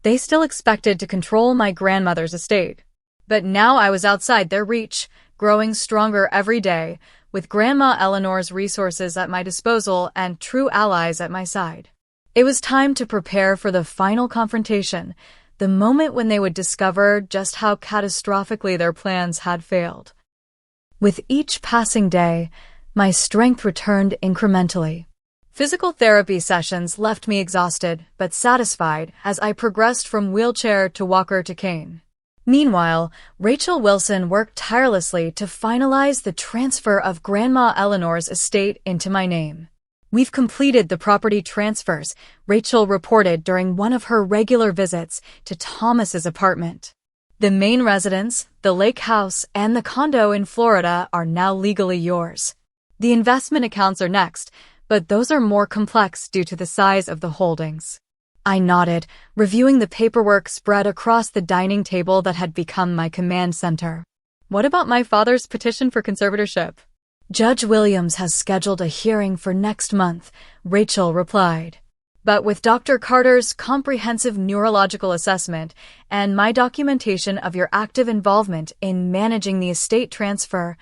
They still expected to control my grandmother's estate. But now I was outside their reach, growing stronger every day, with Grandma Eleanor's resources at my disposal and true allies at my side. It was time to prepare for the final confrontation, the moment when they would discover just how catastrophically their plans had failed. With each passing day, my strength returned incrementally. Physical therapy sessions left me exhausted but satisfied as I progressed from wheelchair to walker to cane. Meanwhile, Rachel Wilson worked tirelessly to finalize the transfer of Grandma Eleanor's estate into my name. "We've completed the property transfers," Rachel reported during one of her regular visits to Thomas's apartment. The main residence, the lake house, and the condo in Florida are now legally yours. The investment accounts are next, but those are more complex due to the size of the holdings. I nodded, reviewing the paperwork spread across the dining table that had become my command center. What about my father's petition for conservatorship? Judge Williams has scheduled a hearing for next month, Rachel replied. But with Dr. Carter's comprehensive neurological assessment and my documentation of your active involvement in managing the estate transfer,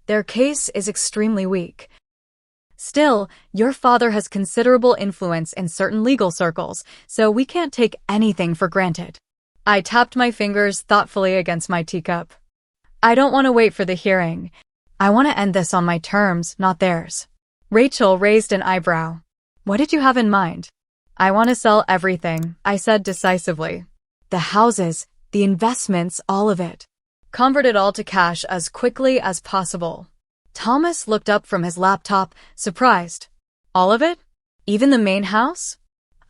their case is extremely weak. Still, your father has considerable influence in certain legal circles, so we can't take anything for granted. I tapped my fingers thoughtfully against my teacup. I don't want to wait for the hearing. I want to end this on my terms, not theirs. Rachel raised an eyebrow. What did you have in mind? I want to sell everything, I said decisively. The houses, the investments, all of it. Convert it all to cash as quickly as possible. Thomas looked up from his laptop, surprised. All of it? Even the main house?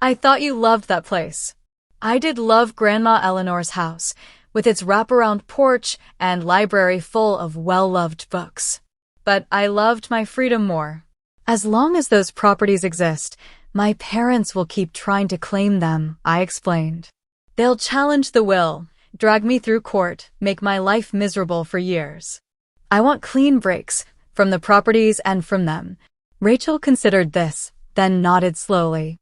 I thought you loved that place. I did love Grandma Eleanor's house, with its wraparound porch and library full of well-loved books. But I loved my freedom more. As long as those properties exist, my parents will keep trying to claim them, I explained. They'll challenge the will, drag me through court, make my life miserable for years. I want clean breaks, from the properties and from them. Rachel considered this, then nodded slowly.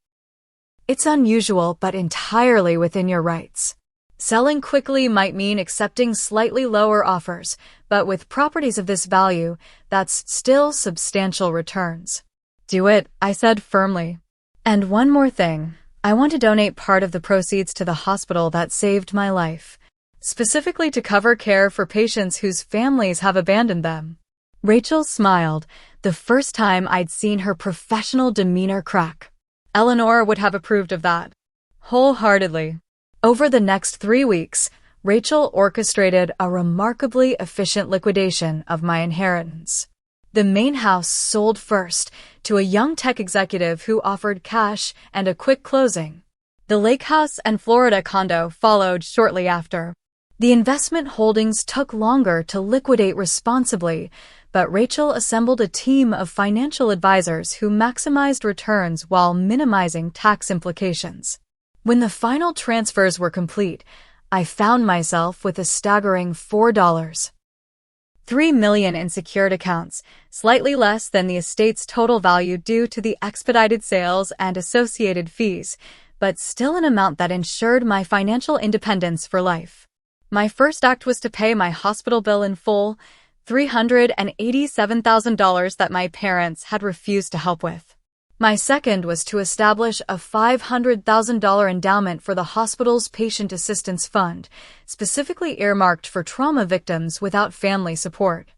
It's unusual but entirely within your rights. Selling quickly might mean accepting slightly lower offers, but with properties of this value, that's still substantial returns. Do it, I said firmly. And one more thing. I want to donate part of the proceeds to the hospital that saved my life, specifically to cover care for patients whose families have abandoned them. Rachel smiled, the first time I'd seen her professional demeanor crack. Eleanor would have approved of that. Wholeheartedly. Over the next 3 weeks, Rachel orchestrated a remarkably efficient liquidation of my inheritance. The main house sold first to a young tech executive who offered cash and a quick closing. The lake house and Florida condo followed shortly after. The investment holdings took longer to liquidate responsibly, but Rachel assembled a team of financial advisors who maximized returns while minimizing tax implications. When the final transfers were complete, I found myself with a staggering $4.3 million in secured accounts, slightly less than the estate's total value due to the expedited sales and associated fees, but still an amount that ensured my financial independence for life. My first act was to pay my hospital bill in full, $387,000 that my parents had refused to help with. My second was to establish a $500,000 endowment for the hospital's patient assistance fund, specifically earmarked for trauma victims without family support.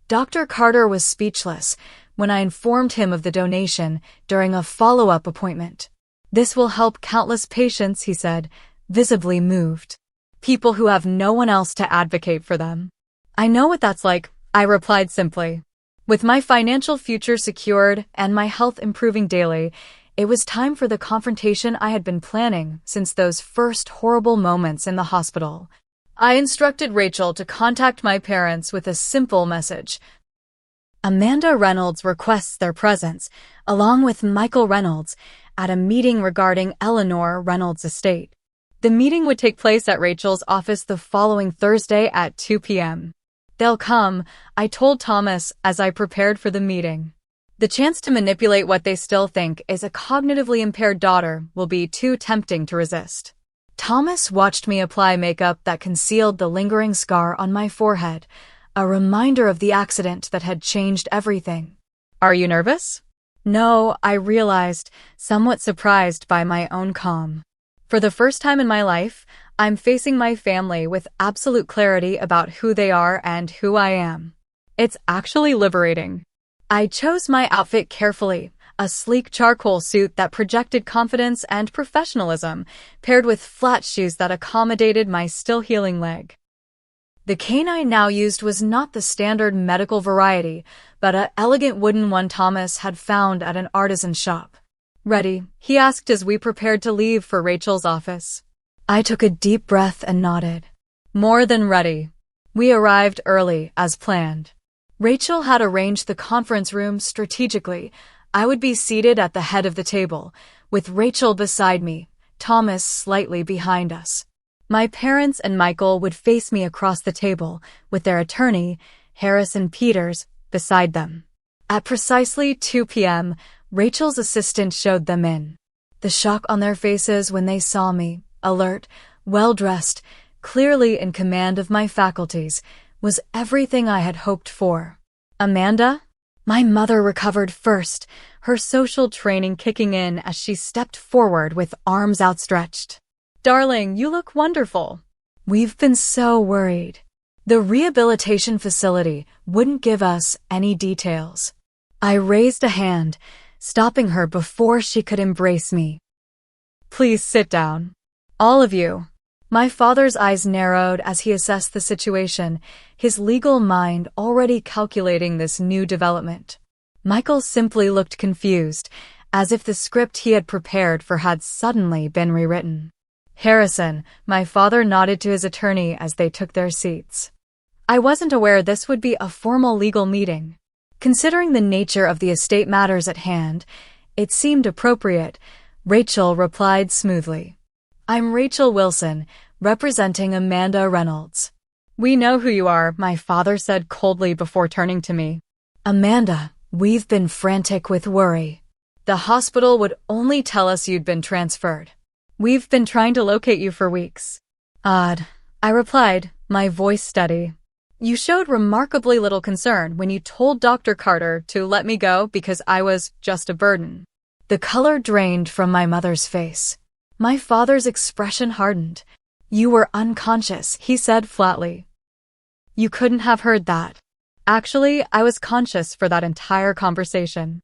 Dr. Carter was speechless when I informed him of the donation during a follow-up appointment. This will help countless patients, he said, visibly moved. People who have no one else to advocate for them. I know what that's like, I replied simply. With my financial future secured and my health improving daily, it was time for the confrontation I had been planning since those first horrible moments in the hospital. I instructed Rachel to contact my parents with a simple message. Amanda Reynolds requests their presence, along with Michael Reynolds, at a meeting regarding Eleanor Reynolds' estate. The meeting would take place at Rachel's office the following Thursday at 2 p.m. They'll come, I told Thomas as I prepared for the meeting. The chance to manipulate what they still think is a cognitively impaired daughter will be too tempting to resist. Thomas watched me apply makeup that concealed the lingering scar on my forehead, a reminder of the accident that had changed everything. Are you nervous? No, I realized, somewhat surprised by my own calm. For the first time in my life, I'm facing my family with absolute clarity about who they are and who I am. It's actually liberating. I chose my outfit carefully, a sleek charcoal suit that projected confidence and professionalism, paired with flat shoes that accommodated my still healing leg. The cane I now used was not the standard medical variety, but an elegant wooden one Thomas had found at an artisan shop. Ready? He asked as we prepared to leave for Rachel's office. I took a deep breath and nodded. More than ready. We arrived early, as planned. Rachel had arranged the conference room strategically. I would be seated at the head of the table, with Rachel beside me, Thomas slightly behind us. My parents and Michael would face me across the table, with their attorney, Harrison Peters, beside them. At precisely 2 p.m., Rachel's assistant showed them in. The shock on their faces when they saw me, alert, well-dressed, clearly in command of my faculties, was everything I had hoped for. Amanda? My mother recovered first, her social training kicking in as she stepped forward with arms outstretched. Darling, you look wonderful. We've been so worried. The rehabilitation facility wouldn't give us any details. I raised a hand, stopping her before she could embrace me. Please sit down. All of you. My father's eyes narrowed as he assessed the situation, his legal mind already calculating this new development. Michael simply looked confused, as if the script he had prepared for had suddenly been rewritten. Harrison, my father nodded to his attorney as they took their seats. I wasn't aware this would be a formal legal meeting. Considering the nature of the estate matters at hand, it seemed appropriate. Rachel replied smoothly. I'm Rachel Wilson, representing Amanda Reynolds. We know who you are, my father said coldly before turning to me. Amanda, we've been frantic with worry. The hospital would only tell us you'd been transferred. We've been trying to locate you for weeks. Odd, I replied, my voice steady. You showed remarkably little concern when you told Dr. Carter to let me go because I was just a burden. The color drained from my mother's face. My father's expression hardened. You were unconscious, he said flatly. You couldn't have heard that. Actually, I was conscious for that entire conversation.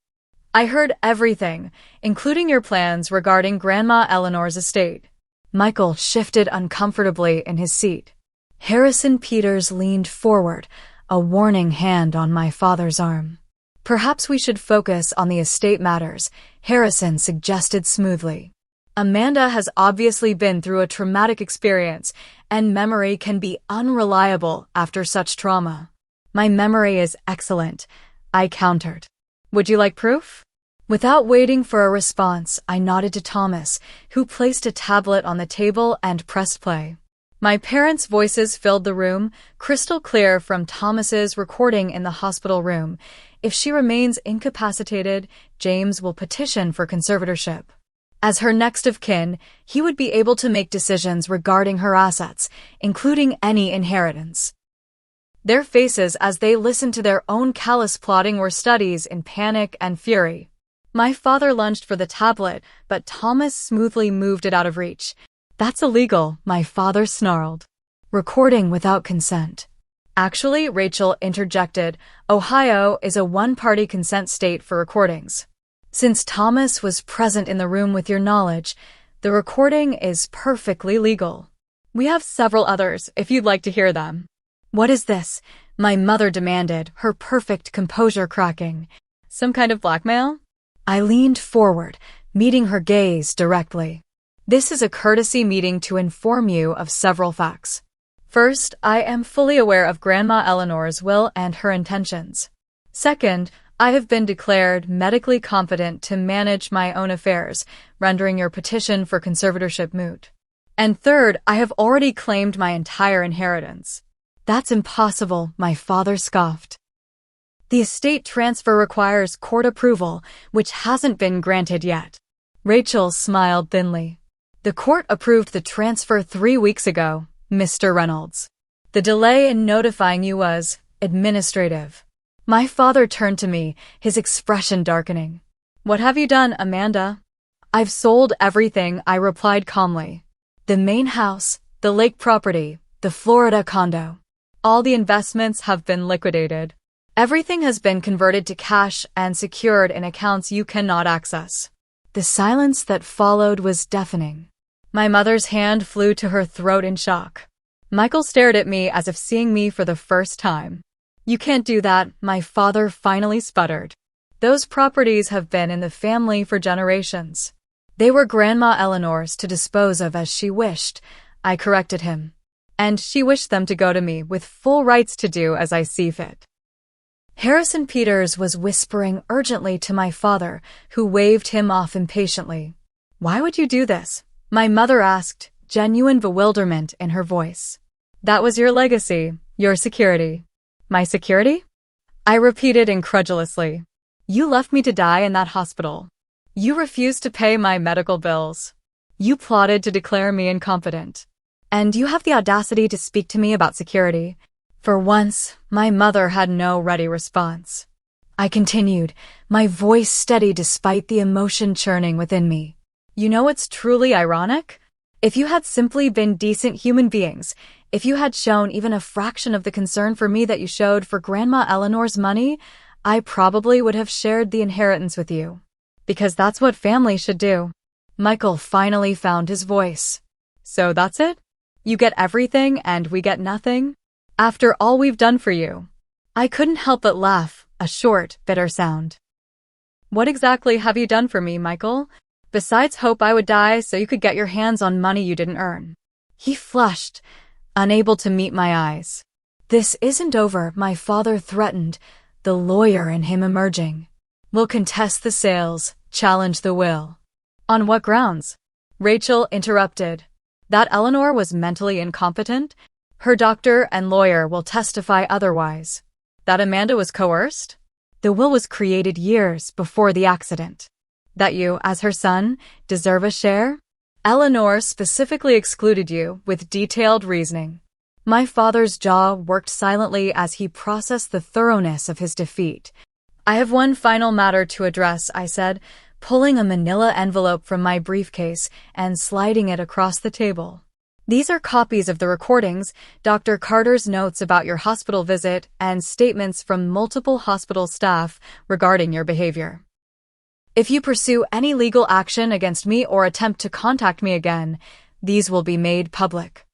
I heard everything, including your plans regarding Grandma Eleanor's estate. Michael shifted uncomfortably in his seat. Harrison Peters leaned forward, a warning hand on my father's arm. Perhaps we should focus on the estate matters, Harrison suggested smoothly. Amanda has obviously been through a traumatic experience, and memory can be unreliable after such trauma. My memory is excellent, I countered. Would you like proof? Without waiting for a response, I nodded to Thomas, who placed a tablet on the table and pressed play. My parents' voices filled the room, crystal clear from Thomas's recording in the hospital room. If she remains incapacitated, James will petition for conservatorship. As her next of kin, he would be able to make decisions regarding her assets, including any inheritance. Their faces as they listened to their own callous plotting were studies in panic and fury. My father lunged for the tablet, but Thomas smoothly moved it out of reach. That's illegal, my father snarled. Recording without consent. Actually, Rachel interjected, Ohio is a one-party consent state for recordings. Since Thomas was present in the room with your knowledge, the recording is perfectly legal. We have several others, if you'd like to hear them. What is this? My mother demanded, her perfect composure cracking. Some kind of blackmail? I leaned forward, meeting her gaze directly. This is a courtesy meeting to inform you of several facts. First, I am fully aware of Grandma Eleanor's will and her intentions. Second, I have been declared medically competent to manage my own affairs, rendering your petition for conservatorship moot. And third, I have already claimed my entire inheritance. That's impossible, my father scoffed. The estate transfer requires court approval, which hasn't been granted yet. Rachel smiled thinly. The court approved the transfer 3 weeks ago, Mr. Reynolds. The delay in notifying you was administrative. My father turned to me, his expression darkening. What have you done, Amanda? I've sold everything, I replied calmly. The main house, the lake property, the Florida condo. All the investments have been liquidated. Everything has been converted to cash and secured in accounts you cannot access. The silence that followed was deafening. My mother's hand flew to her throat in shock. Michael stared at me as if seeing me for the first time. You can't do that, my father finally sputtered. Those properties have been in the family for generations. They were Grandma Eleanor's to dispose of as she wished, I corrected him. and she wished them to go to me with full rights to do as I see fit. Harrison Peters was whispering urgently to my father, who waved him off impatiently. Why would you do this? My mother asked, genuine bewilderment in her voice. That was your legacy, your security. My security? I repeated incredulously. You left me to die in that hospital. You refused to pay my medical bills. You plotted to declare me incompetent. And you have the audacity to speak to me about security. For once, my mother had no ready response. I continued, my voice steady despite the emotion churning within me. You know what's truly ironic? If you had simply been decent human beings, if you had shown even a fraction of the concern for me that you showed for Grandma Eleanor's money, I probably would have shared the inheritance with you. Because that's what family should do. Michael finally found his voice. So that's it? You get everything and we get nothing? After all we've done for you. I couldn't help but laugh, a short, bitter sound. What exactly have you done for me, Michael? Besides hope I would die so you could get your hands on money you didn't earn. He flushed, unable to meet my eyes. This isn't over, my father threatened, the lawyer in him emerging. We'll contest the sales, challenge the will. On what grounds? Rachel interrupted. That Eleanor was mentally incompetent? Her doctor and lawyer will testify otherwise. That Amanda was coerced? The will was created years before the accident. That you, as her son, deserve a share? Eleanor specifically excluded you with detailed reasoning. My father's jaw worked silently as he processed the thoroughness of his defeat. I have one final matter to address, I said, pulling a manila envelope from my briefcase and sliding it across the table. These are copies of the recordings, Dr. Carter's notes about your hospital visit, and statements from multiple hospital staff regarding your behavior. If you pursue any legal action against me or attempt to contact me again, these will be made public.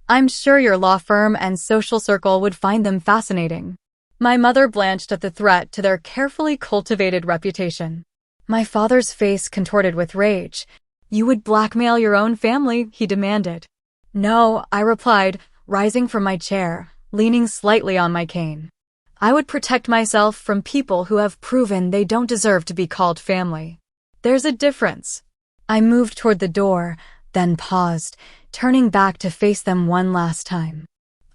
I'm sure your law firm and social circle would find them fascinating. My mother blanched at the threat to their carefully cultivated reputation. My father's face contorted with rage. You would blackmail your own family, he demanded. No, I replied, rising from my chair, leaning slightly on my cane. I would protect myself from people who have proven they don't deserve to be called family. There's a difference. I moved toward the door, then paused, turning back to face them one last time.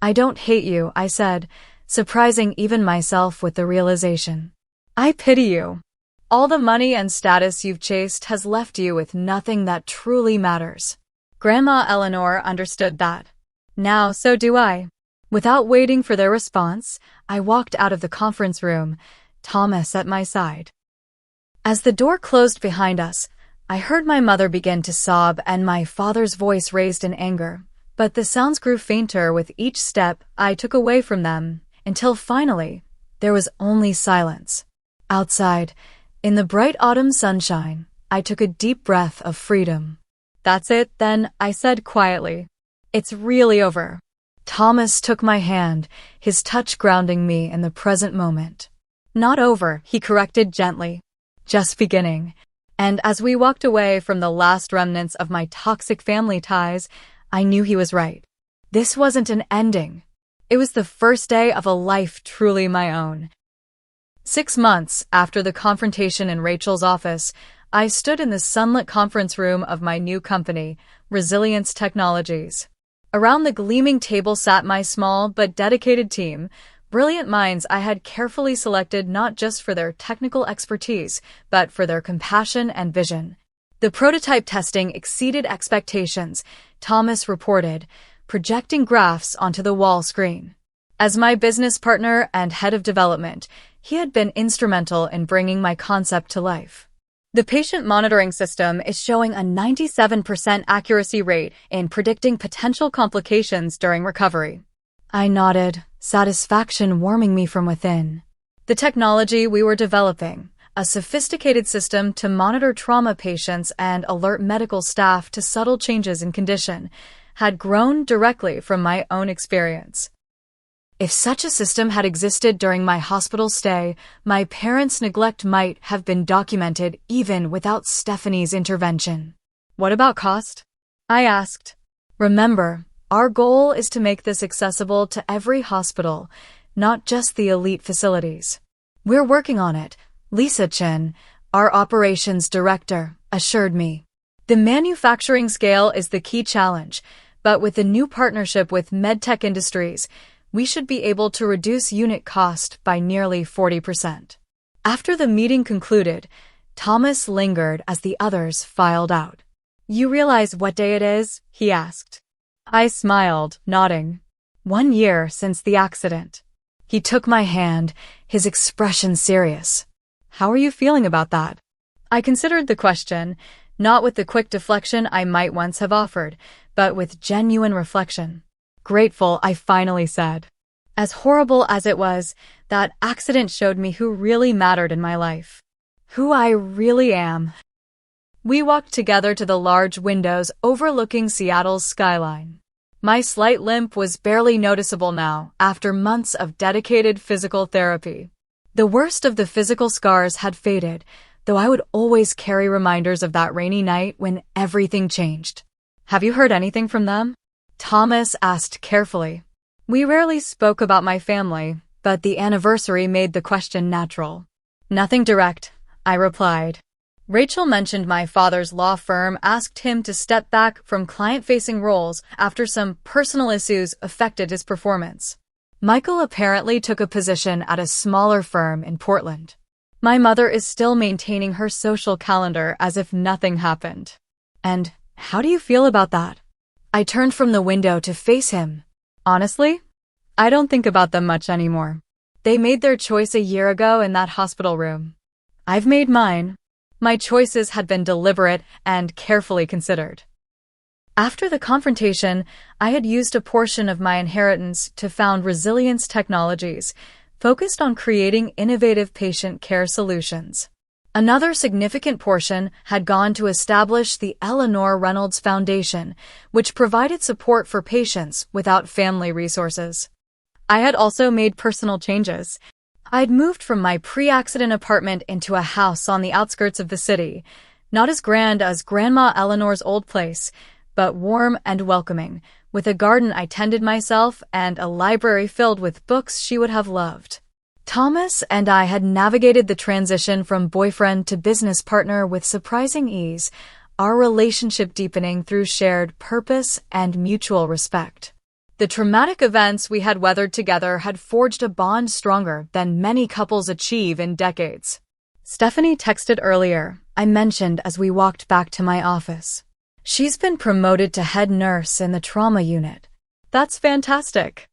I don't hate you, I said, surprising even myself with the realization. I pity you. All the money and status you've chased has left you with nothing that truly matters. Grandma Eleanor understood that. Now so do I. Without waiting for their response, I walked out of the conference room, Thomas at my side. As the door closed behind us, I heard my mother begin to sob and my father's voice raised in anger, but the sounds grew fainter with each step I took away from them, until finally, there was only silence. Outside, in the bright autumn sunshine, I took a deep breath of freedom. That's it, then, I said quietly. It's really over. Thomas took my hand, his touch grounding me in the present moment. Not over, he corrected gently. Just beginning. And as we walked away from the last remnants of my toxic family ties, I knew he was right. This wasn't an ending. It was the first day of a life truly my own. 6 months after the confrontation in Rachel's office, I stood in the sunlit conference room of my new company, Resilience Technologies. Around the gleaming table sat my small but dedicated team, brilliant minds I had carefully selected not just for their technical expertise, but for their compassion and vision. The prototype testing exceeded expectations, Thomas reported, projecting graphs onto the wall screen. As my business partner and head of development, he had been instrumental in bringing my concept to life. The patient monitoring system is showing a 97% accuracy rate in predicting potential complications during recovery. I nodded, satisfaction warming me from within. The technology we were developing, a sophisticated system to monitor trauma patients and alert medical staff to subtle changes in condition, had grown directly from my own experience. If such a system had existed during my hospital stay, my parents' neglect might have been documented even without Stephanie's intervention. What about cost? I asked. Remember, Our goal is to make this accessible to every hospital, not just the elite facilities. We're working on it, Lisa Chen, our operations director, assured me. The manufacturing scale is the key challenge, but with the new partnership with MedTech Industries, we should be able to reduce unit cost by nearly 40%. After the meeting concluded, Thomas lingered as the others filed out. "You realize what day it is?" he asked. I smiled, nodding. 1 year since the accident. He took my hand, his expression serious. "How are you feeling about that?" I considered the question, not with the quick deflection I might once have offered, but with genuine reflection. "Grateful," I finally said. As horrible as it was, that accident showed me who really mattered in my life. Who I really am. We walked together to the large windows overlooking Seattle's skyline. My slight limp was barely noticeable now, after months of dedicated physical therapy. The worst of the physical scars had faded, though I would always carry reminders of that rainy night when everything changed. "Have you heard anything from them?" Thomas asked carefully. We rarely spoke about my family, but the anniversary made the question natural. "Nothing direct," I replied. Rachel mentioned my father's law firm asked him to step back from client-facing roles after some personal issues affected his performance. Michael apparently took a position at a smaller firm in Portland. My mother is still maintaining her social calendar as if nothing happened. "And how do you feel about that?" I turned from the window to face him. "Honestly, I don't think about them much anymore. They made their choice a year ago in that hospital room. I've made mine. My choices had been deliberate and carefully considered." After the confrontation, I had used a portion of my inheritance to found Resilience Technologies, focused on creating innovative patient care solutions. Another significant portion had gone to establish the Eleanor Reynolds Foundation, which provided support for patients without family resources. I had also made personal changes. I'd moved from my pre-accident apartment into a house on the outskirts of the city, not as grand as Grandma Eleanor's old place, but warm and welcoming, with a garden I tended myself and a library filled with books she would have loved. Thomas and I had navigated the transition from boyfriend to business partner with surprising ease, our relationship deepening through shared purpose and mutual respect. The traumatic events we had weathered together had forged a bond stronger than many couples achieve in decades. Stephanie texted earlier, I mentioned as we walked back to my office. "She's been promoted to head nurse in the trauma unit." "That's fantastic."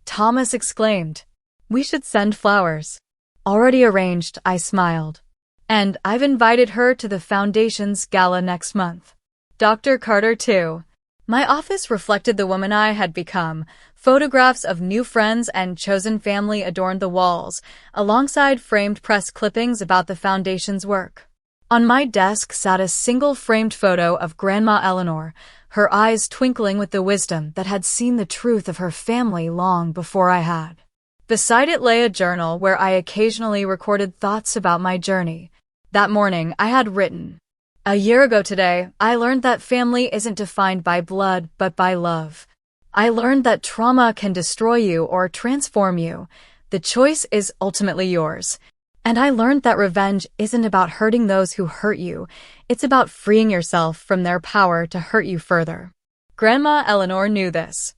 Thomas exclaimed. "We should send flowers." "Already arranged," I smiled. "And I've invited her to the Foundation's gala next month. Dr. Carter, too." My office reflected the woman I had become. Photographs of new friends and chosen family adorned the walls, alongside framed press clippings about the Foundation's work. On my desk sat a single framed photo of Grandma Eleanor, her eyes twinkling with the wisdom that had seen the truth of her family long before I had. Beside it lay a journal where I occasionally recorded thoughts about my journey. That morning, I had written, "A year ago today, I learned that family isn't defined by blood, but by love. I learned that trauma can destroy you or transform you. The choice is ultimately yours. And I learned that revenge isn't about hurting those who hurt you. It's about freeing yourself from their power to hurt you further." Grandma Eleanor knew this.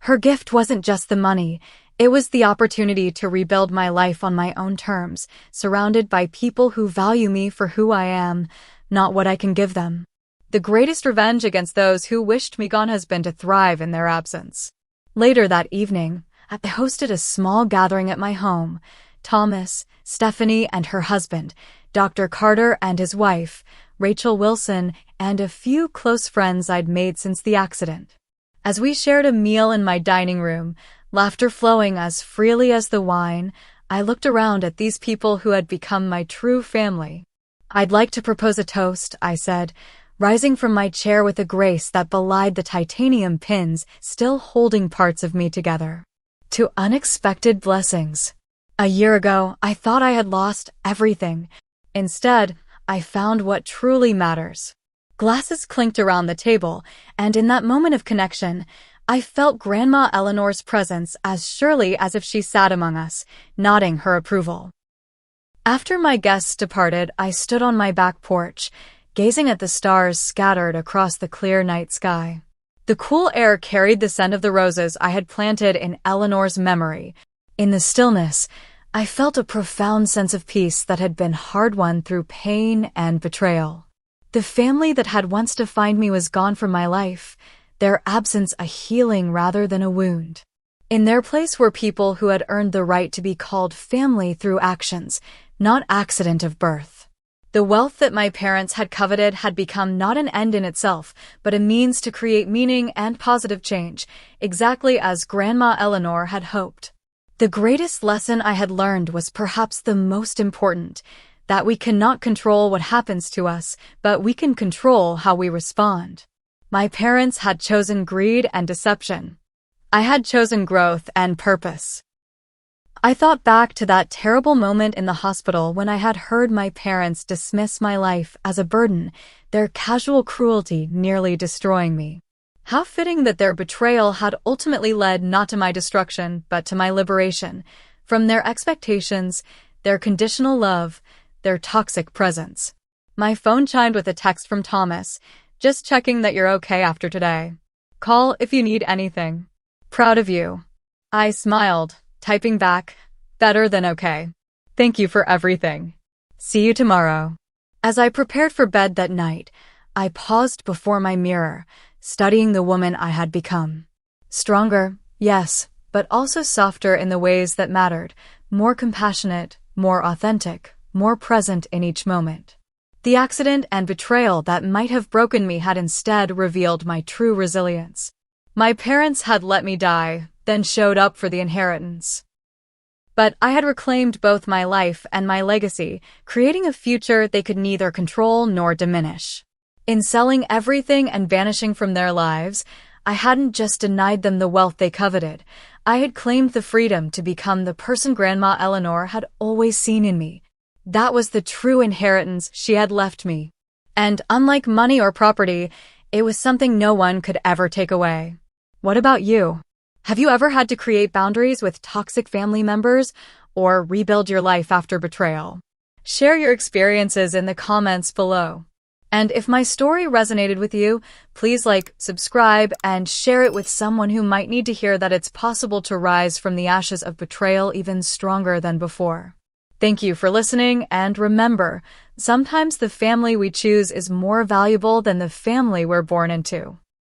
Her gift wasn't just the money. It was the opportunity to rebuild my life on my own terms, surrounded by people who value me for who I am, not what I can give them. The greatest revenge against those who wished me gone has been to thrive in their absence. Later that evening, I hosted a small gathering at my home. Thomas, Stephanie and her husband, Dr. Carter and his wife, Rachel Wilson, and a few close friends I'd made since the accident. As we shared a meal in my dining room, laughter flowing as freely as the wine, I looked around at these people who had become my true family. "I'd like to propose a toast," I said, rising from my chair with a grace that belied the titanium pins still holding parts of me together. "To unexpected blessings." A year ago, I thought I had lost everything. Instead, I found what truly matters. Glasses clinked around the table, and in that moment of connection, I felt Grandma Eleanor's presence as surely as if she sat among us, nodding her approval. After my guests departed, I stood on my back porch, gazing at the stars scattered across the clear night sky. The cool air carried the scent of the roses I had planted in Eleanor's memory. In the stillness, I felt a profound sense of peace that had been hard-won through pain and betrayal. The family that had once defined me was gone from my life, their absence a healing rather than a wound. In their place were people who had earned the right to be called family through actions, not accident of birth. The wealth that my parents had coveted had become not an end in itself, but a means to create meaning and positive change, exactly as Grandma Eleanor had hoped. The greatest lesson I had learned was perhaps the most important, that we cannot control what happens to us, but we can control how we respond. My parents had chosen greed and deception. I had chosen growth and purpose. I thought back to that terrible moment in the hospital when I had heard my parents dismiss my life as a burden, their casual cruelty nearly destroying me. How fitting that their betrayal had ultimately led not to my destruction, but to my liberation, from their expectations, their conditional love, their toxic presence. My phone chimed with a text from Thomas, just checking that you're okay after today. Call if you need anything. Proud of you. I smiled, typing back, better than okay. Thank you for everything. See you tomorrow. As I prepared for bed that night, I paused before my mirror, studying the woman I had become. Stronger, yes, but also softer in the ways that mattered, more compassionate, more authentic, more present in each moment. The accident and betrayal that might have broken me had instead revealed my true resilience. My parents had let me die, then showed up for the inheritance. But I had reclaimed both my life and my legacy, creating a future they could neither control nor diminish. In selling everything and vanishing from their lives, I hadn't just denied them the wealth they coveted. I had claimed the freedom to become the person Grandma Eleanor had always seen in me. That was the true inheritance she had left me. And unlike money or property, it was something no one could ever take away. What about you? Have you ever had to create boundaries with toxic family members or rebuild your life after betrayal? Share your experiences in the comments below. And if my story resonated with you, please like, subscribe, and share it with someone who might need to hear that it's possible to rise from the ashes of betrayal even stronger than before. Thank you for listening, and remember, sometimes the family we choose is more valuable than the family we're born into.